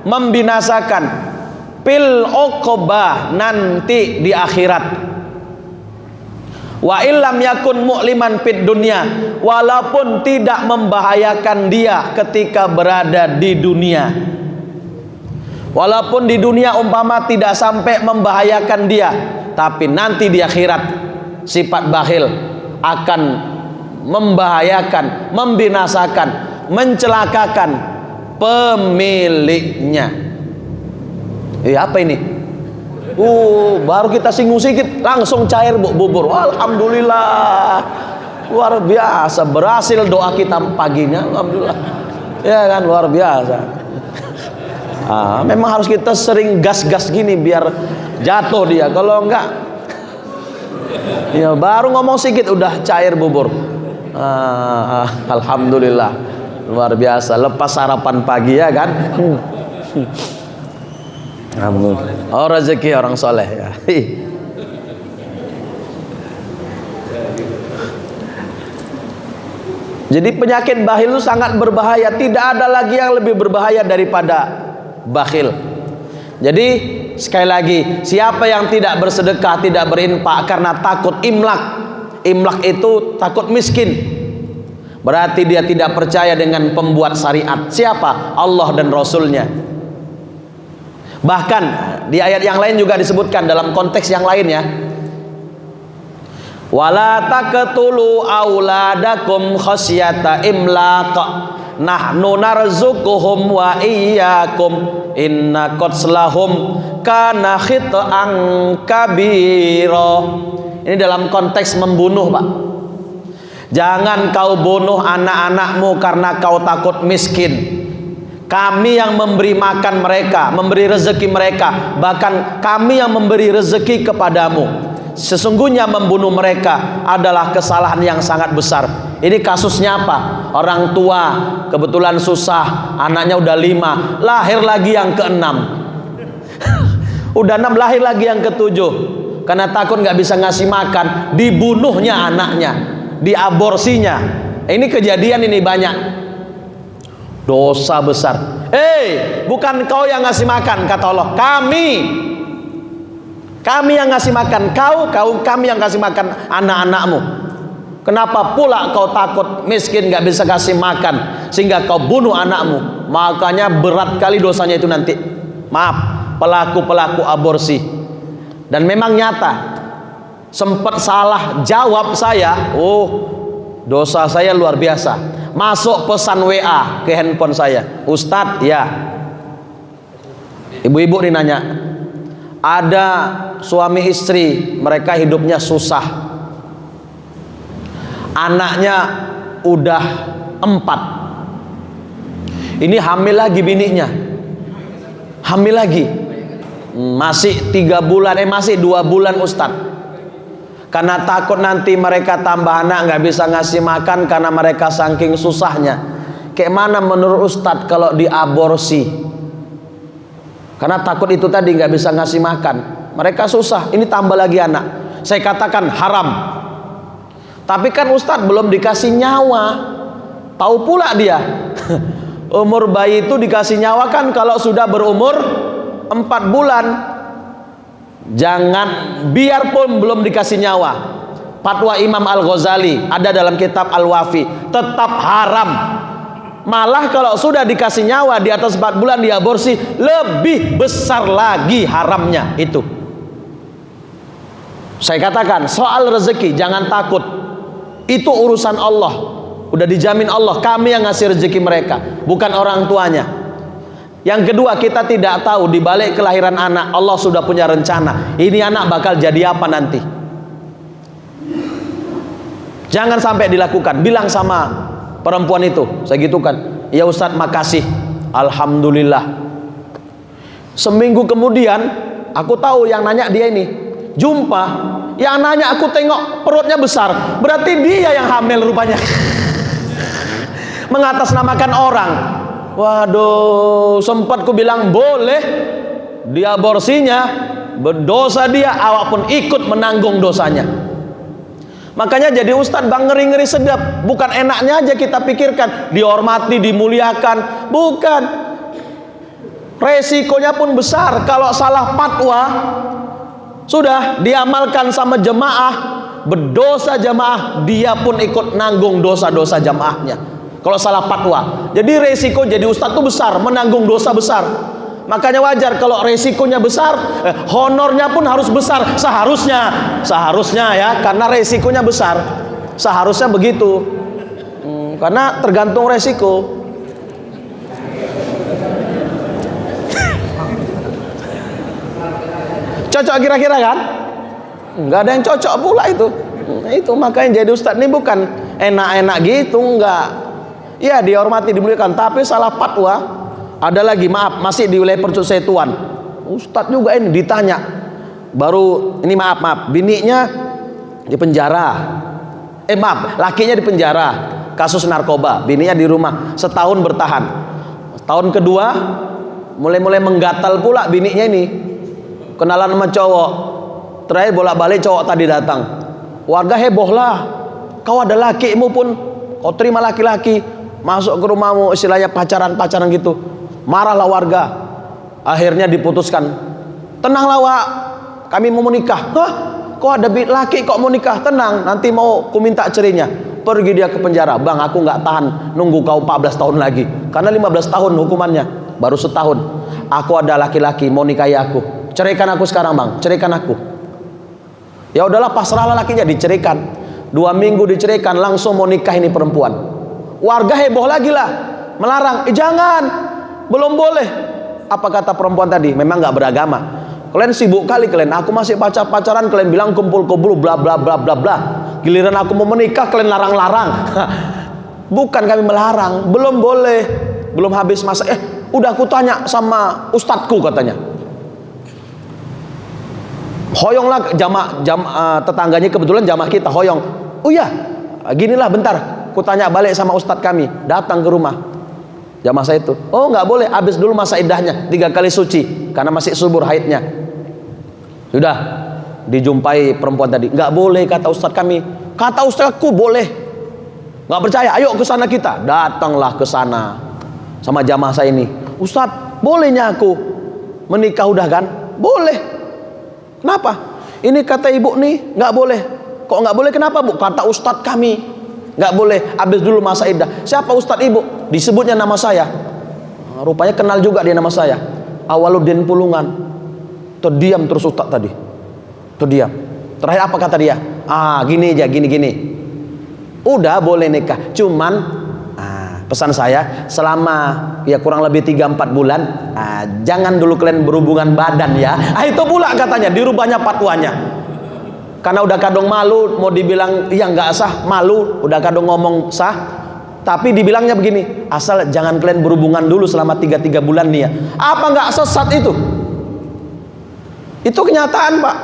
Speaker 1: membinasakan fil uqbah, nanti di akhirat. Wa illam yakun mu'liman fid dunya, walaupun tidak membahayakan dia ketika berada di dunia, walaupun di dunia umpama tidak sampai membahayakan dia, tapi nanti di akhirat sifat bakhil akan membahayakan, membinasakan, mencelakakan pemiliknya. Apa ini? Baru kita singgung sedikit langsung cair bubur. Alhamdulillah, luar biasa, berhasil doa kita paginya. Alhamdulillah, ya kan, luar biasa. Memang harus kita sering gas-gas gini biar jatuh dia. Kalau enggak, ya baru ngomong sedikit udah cair bubur. Alhamdulillah, luar biasa. Lepas sarapan pagi ya kan. Alhamdulillah. Oh, rezeki orang soleh ya. Jadi penyakit bakhil itu sangat berbahaya. Tidak ada lagi yang lebih berbahaya daripada bakhil. Jadi sekali lagi, siapa yang tidak bersedekah, tidak berinfak karena takut imlak, imlak itu takut miskin, berarti dia tidak percaya dengan pembuat syariat. Siapa? Allah dan Rasulnya. Bahkan di ayat yang lain juga disebutkan dalam konteks yang lain ya, Wala taqtulu auladakum khasyata imlaq. Nahnu narzuquhum wa iyyakum inna qatlahum kana khit'an kabira. Ini dalam konteks membunuh, Pak. Jangan kau bunuh anak-anakmu karena kau takut miskin. Kami yang memberi makan mereka, memberi rezeki mereka, bahkan kami yang memberi rezeki kepadamu. Sesungguhnya membunuh mereka adalah kesalahan yang sangat besar. Ini kasusnya apa? Orang tua kebetulan susah, anaknya udah 5, lahir lagi yang ke-6. Udah 6, lahir lagi yang ke-7. Karena takut nggak bisa ngasih makan, dibunuhnya anaknya, diaborsinya. Ini kejadian ini banyak. Dosa besar. Bukan kau yang ngasih makan, kata Allah. Kami yang ngasih makan kami yang kasih makan anak-anakmu. Kenapa pula kau takut miskin gak bisa kasih makan sehingga kau bunuh anakmu? Makanya berat kali dosanya itu nanti. Maaf, pelaku-pelaku aborsi. Dan memang nyata, sempat salah jawab saya. Dosa saya luar biasa. Masuk pesan WA ke handphone saya. Ustadz, ya, ibu-ibu nih nanya, ada suami istri, mereka hidupnya susah, anaknya udah 4, ini hamil lagi bininya, hamil lagi, masih 3 bulan, masih 2 bulan Ustadz. Karena takut nanti mereka tambah anak, nggak bisa ngasih makan karena mereka saking susahnya. Kayak mana menurut Ustadz kalau diaborsi? Karena takut itu tadi nggak bisa ngasih makan, mereka susah, ini tambah lagi anak. Saya katakan haram. Tapi kan Ustadz belum dikasih nyawa, tahu pula dia. Umur bayi itu dikasih nyawa kan kalau sudah berumur 4 bulan. Jangan, biarpun belum dikasih nyawa. Fatwa Imam Al-Ghazali ada dalam kitab Al-Wafi, tetap haram. Malah kalau sudah dikasih nyawa di atas 4 bulan diaborsi, lebih besar lagi haramnya itu. Saya katakan soal rezeki jangan takut, itu urusan Allah, udah dijamin Allah. Kami yang ngasih rezeki mereka, bukan orang tuanya. Yang kedua, kita tidak tahu di balik kelahiran anak Allah sudah punya rencana. Ini anak bakal jadi apa nanti. Jangan sampai dilakukan. Bilang sama perempuan itu, saya gitu kan, ya Ustadz makasih, alhamdulillah. Seminggu kemudian aku tahu yang nanya dia ini, jumpa, yang nanya aku tengok perutnya besar, berarti dia yang hamil rupanya. Mengatasnamakan orang. Waduh, sempat ku bilang boleh diaborsinya, berdosa dia, awak pun ikut menanggung dosanya. Makanya jadi ustadz bang ngeri-ngeri sedap. Bukan enaknya aja kita pikirkan, dihormati, dimuliakan. Bukan, resikonya pun besar. Kalau salah fatwa, sudah diamalkan sama jemaah, berdosa jemaah, dia pun ikut nanggung dosa-dosa jemaahnya. Kalau salah fatwa, jadi resiko jadi ustadz itu besar, menanggung dosa besar. Makanya wajar kalau resikonya besar, honornya pun harus besar. Seharusnya ya, karena resikonya besar. Seharusnya begitu. Karena tergantung resiko. Cocok kira-kira kan? Nggak ada yang cocok pula itu. Itu makanya jadi ustadz ini bukan enak-enak gitu, enggak. Ya dihormati, dimuliakan, tapi salah fatwa. Ada lagi, maaf, masih di wilayah persetuan. Ustadz juga ini ditanya. Baru ini maaf, bininya di penjara. Lakinya di penjara, kasus narkoba. Bininya di rumah, setahun bertahan. Tahun kedua mulai menggatal pula bininya ini. Kenalan sama cowok. Terakhir bolak-balik cowok tadi datang. Warga heboh lah. Kau ada lakimu pun, kau terima laki-laki masuk ke rumahmu, istilahnya pacaran gitu. Marahlah warga. Akhirnya diputuskan, tenanglah Wak, kami mau menikah. Hah? Kok ada laki kok mau nikah? Tenang, nanti mau ku minta cerainya. Pergi dia ke penjara. Bang, aku nggak tahan nunggu kau 14 tahun lagi. Karena 15 tahun hukumannya, baru setahun. Aku ada laki-laki mau nikahi aku. Ceraikan aku sekarang bang, ceraikan aku. Ya udahlah, pasrahlah lakinya, diceraikan. 2 minggu diceraikan, langsung mau nikah ini perempuan. Warga heboh lagi lah, melarang. Jangan, belum boleh. Apa kata perempuan tadi? Memang nggak beragama. Kalian sibuk kali kalian. Aku masih pacaran, kalian bilang kumpul-kumpul bla bla bla bla bla. Giliran aku mau menikah kalian larang-larang. Bukan kami melarang, belum boleh, belum habis masa. Udah aku tanya sama ustadku katanya. Hoyonglah tetangganya, kebetulan jamaah kita hoyong. Oh iya, ginilah bentar, aku tanya balik sama ustadz kami. Datang ke rumah jamaah saya itu. Oh nggak boleh, habis dulu masa iddahnya 3 kali suci karena masih subur haidnya. Sudah dijumpai perempuan tadi. Nggak boleh kata ustadz kami. Kata ustadzku boleh. Nggak percaya, ayo ke sana kita. Datanglah ke sana sama jamaah saya ini. Ustadz, bolehnya aku menikah udah kan? Boleh. Kenapa? Ini kata ibu nih nggak boleh. Kok nggak boleh? Kenapa bu? Kata ustadz kami nggak boleh. Habis dulu masa iddah. Siapa ustadz ibu? Disebutnya nama saya. Rupanya kenal juga dia nama saya. Awaluddin Pulungan. Terdiam terus ustadz tadi. Terdiam. Terakhir apa kata dia? Gini aja, gini. Udah boleh nikah. Cuman pesan saya, selama ya kurang lebih 3-4 bulan, jangan dulu kalian berhubungan badan ya. Itu pula katanya, dirubahnya fatwanya. Karena udah kadung malu, mau dibilang ya nggak sah, malu, udah kadung ngomong sah, tapi dibilangnya begini, asal jangan kalian berhubungan dulu selama 3 bulan nih ya. Apa nggak sesat itu? Itu kenyataan pak.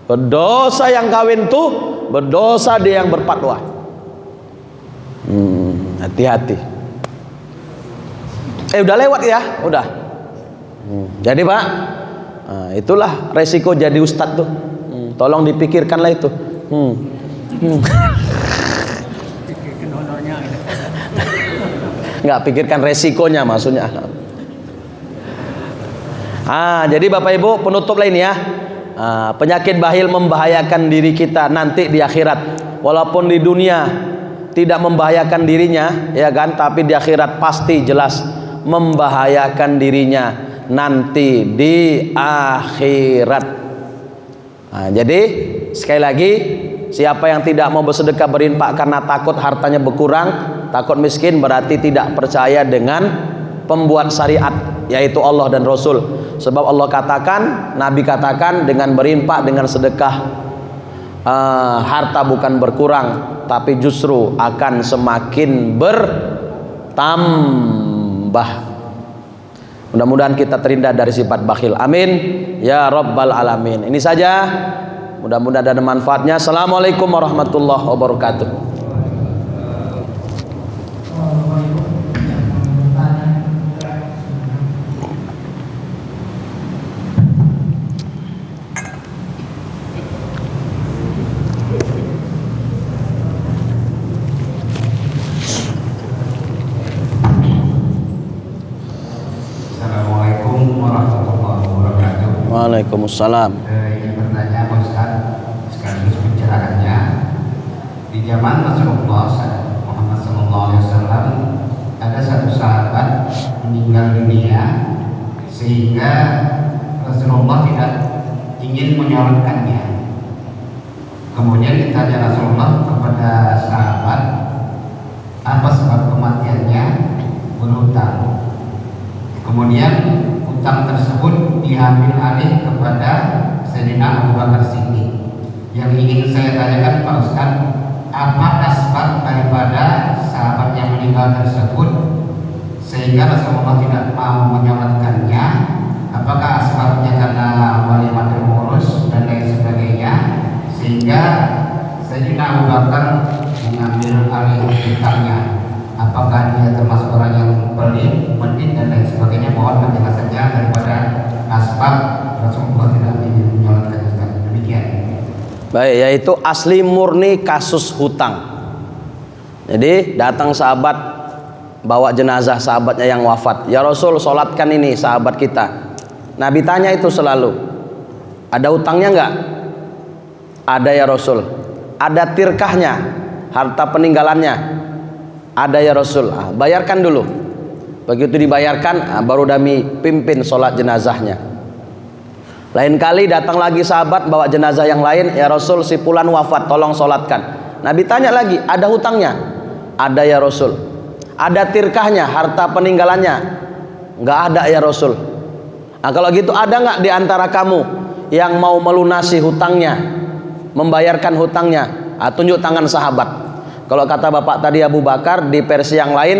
Speaker 1: Berdosa yang kawin tuh, berdosa dia yang berfatwa. Hati-hati. Udah lewat ya, udah. Jadi pak, itulah resiko jadi ustadz tuh. Tolong dipikirkanlah itu. Nggak pikirkan resikonya maksudnya. Jadi bapak ibu penutup lain ya. Penyakit bahil membahayakan diri kita nanti di akhirat. Walaupun di dunia tidak membahayakan dirinya ya kan, tapi di akhirat pasti jelas membahayakan dirinya nanti di akhirat. Jadi sekali lagi, siapa yang tidak mau bersedekah berinfak karena takut hartanya berkurang, takut miskin, berarti tidak percaya dengan pembuat syariat, yaitu Allah dan Rasul. Sebab Allah katakan, Nabi katakan, dengan berinfak, dengan sedekah, harta bukan berkurang, tapi justru akan semakin bertambah. Mudah-mudahan kita terhindar dari sifat bakhil. Amin ya rabbal alamin. Ini saja, mudah-mudahan ada manfaatnya. Assalamualaikum warahmatullahi wabarakatuh. Waalaikumsalam.
Speaker 3: Ingin bertanya Pak Ustaz, sekaligus pencerahannya, di zaman Rasulullah Muhammad SAW ada satu sahabat meninggal dunia sehingga Rasulullah tidak ingin menyolatkannya. Kemudian ditanya Rasulullah kepada sahabat, apa sebab kematiannya? Berhutang. Kemudian utang tersebut diambil alih kepada Sayyidina Abu Bakar Siddiq. Yang ingin saya tanyakan Pak Ustaz, apa asbab daripada sahabat yang meninggal tersebut sehingga Rasulullah tidak mau menyolatkannya? Apakah asbabnya karena walimatul urus dan lain sebagainya sehingga Sayyidina Abu Bakar mengambil alih utangnya? Apakah dia termasuk orang yang pelit, medit dan lain sebagainya? Mohon penjelasannya daripada asbab Rasulullah tidak ingin menyolatkan Ustaz. Demikian.
Speaker 1: Baik, yaitu asli murni kasus hutang. Jadi datang sahabat bawa jenazah sahabatnya yang wafat. Ya Rasul, solatkan ini sahabat kita. Nabi tanya itu selalu, ada hutangnya enggak? Ada ya Rasul. Ada tirkahnya, harta peninggalannya? Ada ya Rasul. Bayarkan dulu. Begitu dibayarkan, baru kami pimpin sholat jenazahnya. Lain kali datang lagi sahabat bawa jenazah yang lain, ya Rasul si fulan wafat, tolong sholatkan. Nabi tanya lagi, ada hutangnya? Ada ya Rasul. Ada tirkahnya, harta peninggalannya? Nggak ada ya Rasul. Nah kalau gitu ada nggak di antara kamu yang mau melunasi hutangnya, membayarkan hutangnya? Tunjuk tangan sahabat. Kalau kata bapak tadi Abu Bakar, di versi yang lain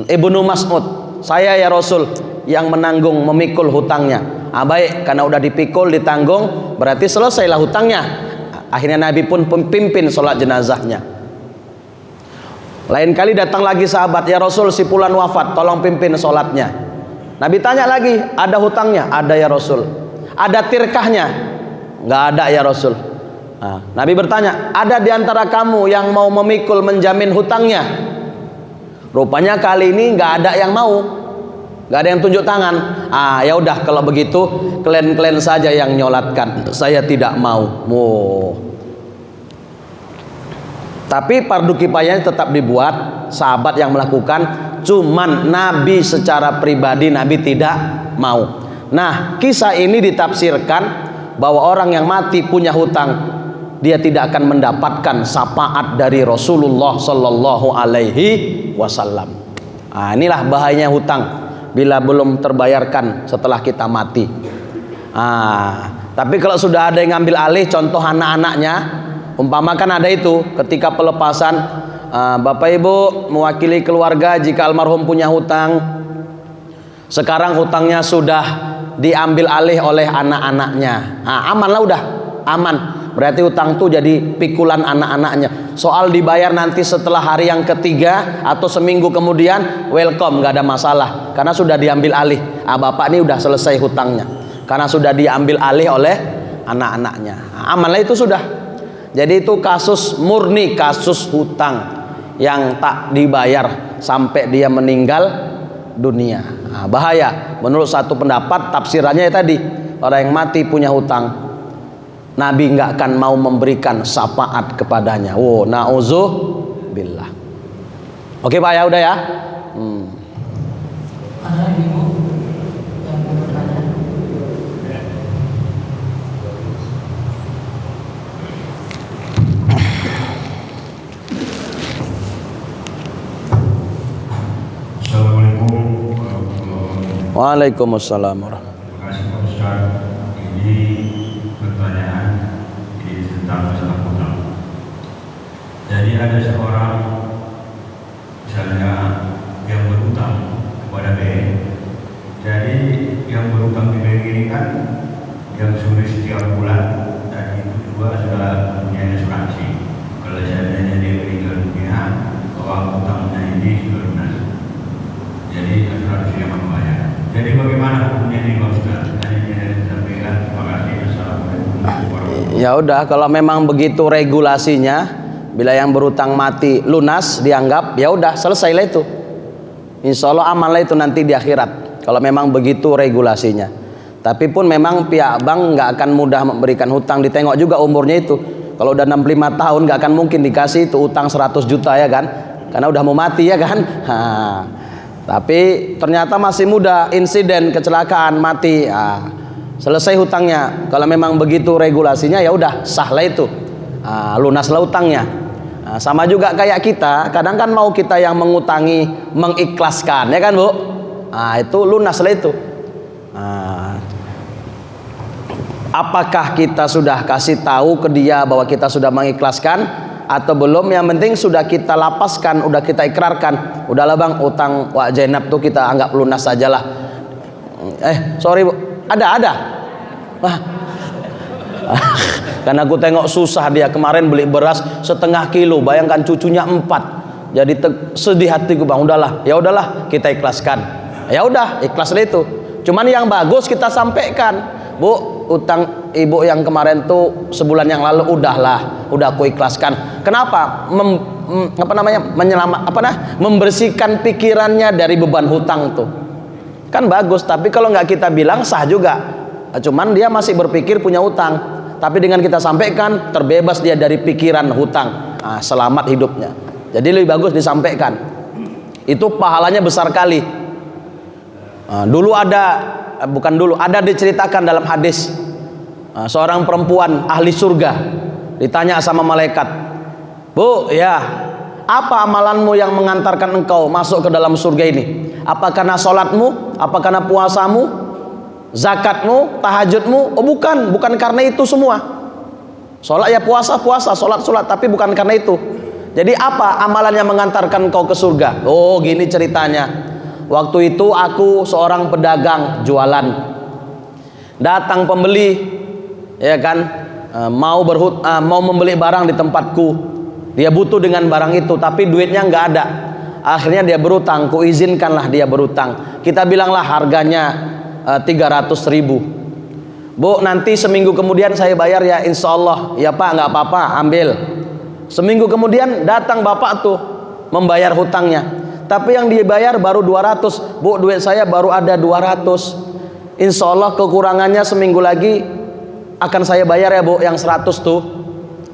Speaker 1: Ibnu Mas'ud, saya ya Rasul yang menanggung, memikul hutangnya. Baik, karena udah dipikul, ditanggung, berarti selesailah hutangnya. Akhirnya Nabi pun pimpin sholat jenazahnya. Lain kali datang lagi sahabat, ya Rasul si fulan wafat, tolong pimpin sholatnya. Nabi tanya lagi, ada hutangnya? Ada ya Rasul. Ada tirkahnya? Nggak ada ya Rasul. Nabi bertanya, ada di antara kamu yang mau memikul, menjamin hutangnya? Rupanya kali ini nggak ada yang mau, nggak ada yang tunjuk tangan. Ya udah kalau begitu kalian saja yang nyolatkan, saya tidak mau. Tapi fardu kifayahnya tetap dibuat, sahabat yang melakukan, cuman Nabi secara pribadi Nabi tidak mau. Nah, kisah ini ditafsirkan bahwa orang yang mati punya hutang, dia tidak akan mendapatkan syafaat dari Rasulullah Sallallahu Alaihi Wasallam. Inilah bahayanya hutang bila belum terbayarkan setelah kita mati. Tapi kalau sudah ada yang ngambil alih, contoh anak-anaknya, umpama kan ada itu ketika pelepasan, Bapak Ibu mewakili keluarga, jika almarhum punya hutang, sekarang hutangnya sudah diambil alih oleh anak-anaknya, aman lah, udah aman. Berarti hutang itu jadi pikulan anak-anaknya. Soal dibayar nanti setelah hari yang ketiga atau seminggu kemudian, welcome, nggak ada masalah, karena sudah diambil alih. Bapak ini udah selesai hutangnya, karena sudah diambil alih oleh anak-anaknya. Aman lah itu sudah. Jadi itu kasus murni, kasus hutang yang tak dibayar sampai dia meninggal dunia. Bahaya. Menurut satu pendapat, tafsirannya tadi, orang yang mati punya hutang, Nabi nggak akan mau memberikan syafaat kepadanya. Na'udzubillah. Oke Pak ya, udah ya.
Speaker 2: Ada ibu yang mau bertanya.
Speaker 3: Assalamualaikum warahmatullahi wabarakatuh.
Speaker 1: Waalaikumsalam.
Speaker 3: Terima kasih Pak Ustaz. Ini pertanyaan tentang masalah hutang. Jadi ada seorang misalnya yang berhutang kepada bank. Jadi yang berhutang di bank ini kan yang sudah setiap bulan, dan itu juga sudah mempunyai asuransi. Kalau seandainya dia meninggal dunia, bahwa hutangnya ini sudah lunas. Jadi asuransi yang membayar. Jadi bagaimana hukumnya ini Pak Ustaz? Terima kasih. Assalamualaikum warahmatullahi wabarakatuh.
Speaker 1: Ya udah, kalau memang begitu regulasinya, bila yang berhutang mati lunas dianggap, ya udah selesailah itu. Insya Allah aman lah itu nanti di akhirat. Kalau memang begitu regulasinya. Tapi pun memang pihak bank nggak akan mudah memberikan hutang. Ditengok juga umurnya itu. Kalau udah 65 tahun nggak akan mungkin dikasih itu utang 100 juta ya kan? Karena udah mau mati ya kan? Tapi ternyata masih muda, insiden kecelakaan mati. Selesai hutangnya. Kalau memang begitu regulasinya, ya udah sah lah itu, lunaslah hutangnya. Sama juga kayak kita, kadang kan mau kita yang mengutangi mengikhlaskan, ya kan Bu? Itu lunas lah itu. Apakah kita sudah kasih tahu ke dia bahwa kita sudah mengikhlaskan atau belum? Yang penting sudah kita lapaskan, udah kita ikrarkan. Udahlah bang, utang Wak Zainab tuh kita anggap lunas sajalah. Sorry Bu, ada. Karena aku tengok susah dia kemarin beli beras setengah kilo, bayangkan cucunya 4. Jadi sedih hatiku bang. Ya udahlah kita ikhlaskan. Ya udah ikhlaslah itu. Cuman yang bagus kita sampaikan, Bu, utang ibu yang kemarin tuh sebulan yang lalu udah aku ikhlaskan. Kenapa? Membersihkan pikirannya dari beban hutang tuh. Kan bagus, tapi kalau nggak kita bilang sah juga. Cuman dia masih berpikir punya hutang. Tapi dengan kita sampaikan, terbebas dia dari pikiran hutang. Selamat hidupnya. Jadi lebih bagus disampaikan. Itu pahalanya besar kali. Dulu ada bukan dulu, ada diceritakan dalam hadis. Seorang perempuan ahli surga ditanya sama malaikat, "Bu, ya, apa amalanmu yang mengantarkan engkau masuk ke dalam surga ini? Apa karena sholatmu? Apa karena puasamu? Zakatmu? Tahajudmu?" "Oh, bukan karena itu semua. Sholat ya puasa, sholat, tapi bukan karena itu. Jadi apa amalan yang mengantarkan engkau ke surga?" "Oh, gini ceritanya. Waktu itu aku seorang pedagang jualan. Datang pembeli, ya kan, mau membeli barang di tempatku. Dia butuh dengan barang itu, tapi duitnya nggak ada. Akhirnya dia berutang. Kuizinkanlah dia berutang. Kita bilanglah harganya 300.000. "Bu, nanti seminggu kemudian saya bayar ya, insya Allah." "Ya Pak, nggak apa-apa, ambil." Seminggu kemudian datang bapak tuh membayar hutangnya, tapi yang dibayar baru 200. "Bu, duit saya baru ada 200. Insya Allah kekurangannya seminggu lagi akan saya bayar ya Bu, yang 100 tuh."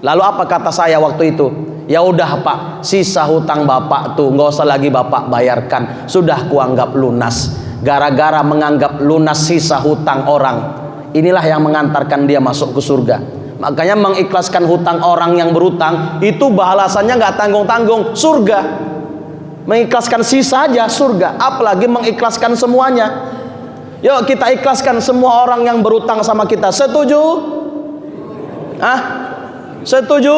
Speaker 1: Lalu apa kata saya waktu itu? "Ya udah Pak, sisa hutang Bapak tuh nggak usah lagi Bapak bayarkan, sudah kuanggap lunas." Gara-gara menganggap lunas sisa hutang orang, inilah yang mengantarkan dia masuk ke surga. Makanya mengikhlaskan hutang orang yang berutang itu balasannya nggak tanggung-tanggung, surga. Mengikhlaskan sisa aja surga, apalagi mengikhlaskan semuanya. Yuk kita ikhlaskan semua orang yang berutang sama kita. Setuju? Setuju?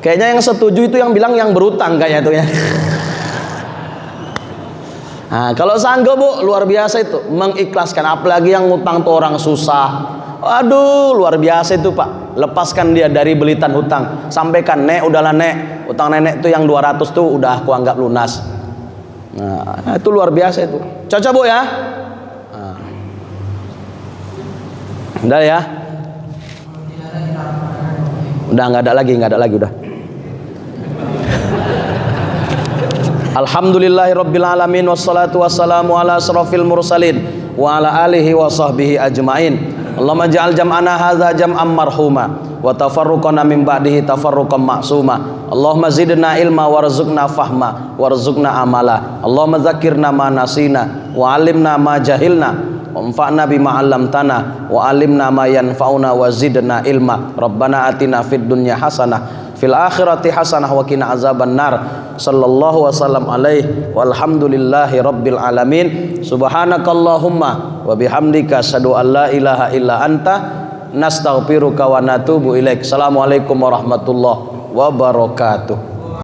Speaker 1: Kayaknya yang setuju itu yang bilang yang berutang kayaknya itu ya. Nah, kalau sanggup Bu, luar biasa itu mengikhlaskan, apalagi yang ngutang tuh orang susah. Aduh, luar biasa itu Pak. Lepaskan dia dari belitan hutang. Sampaikan, "Nek, udahlah Nek, utang nenek tuh yang 200 tuh udah aku anggap lunas." Nah, itu luar biasa itu. Cocok Bu ya? Udah ya? Udah nggak ada lagi udah. Alhamdulillahirabbil alamin wassalatu wassalamu ala asrofil mursalin wa ala alihi wa sahbihi ajmain. Allahumma ja'al jam'ana hadza jam'an marhuma wa tafarruqana min ba'dihi tafarruqan ma'suma. Allahumma zidna ilma warzuqna fahma warzuqna amala. Allahumma dzakirna ma nasina wa 'allimna ma jahilna wanfa'na bima 'allamtana wa 'allimna ma yanfa'una wa zidna ilma. Rabbana atina fid dunya hasanah fil akhirati hasanah wa qina azaban nar. Sallallahu wasallam alaihi walhamdulillahi rabbil alamin. Subhanakallahumma wa bihamdika asyhadu an la ilaha illa anta nastaghfiruka wa natubu ilaik. Assalamualaikum warahmatullahi wabarakatuh.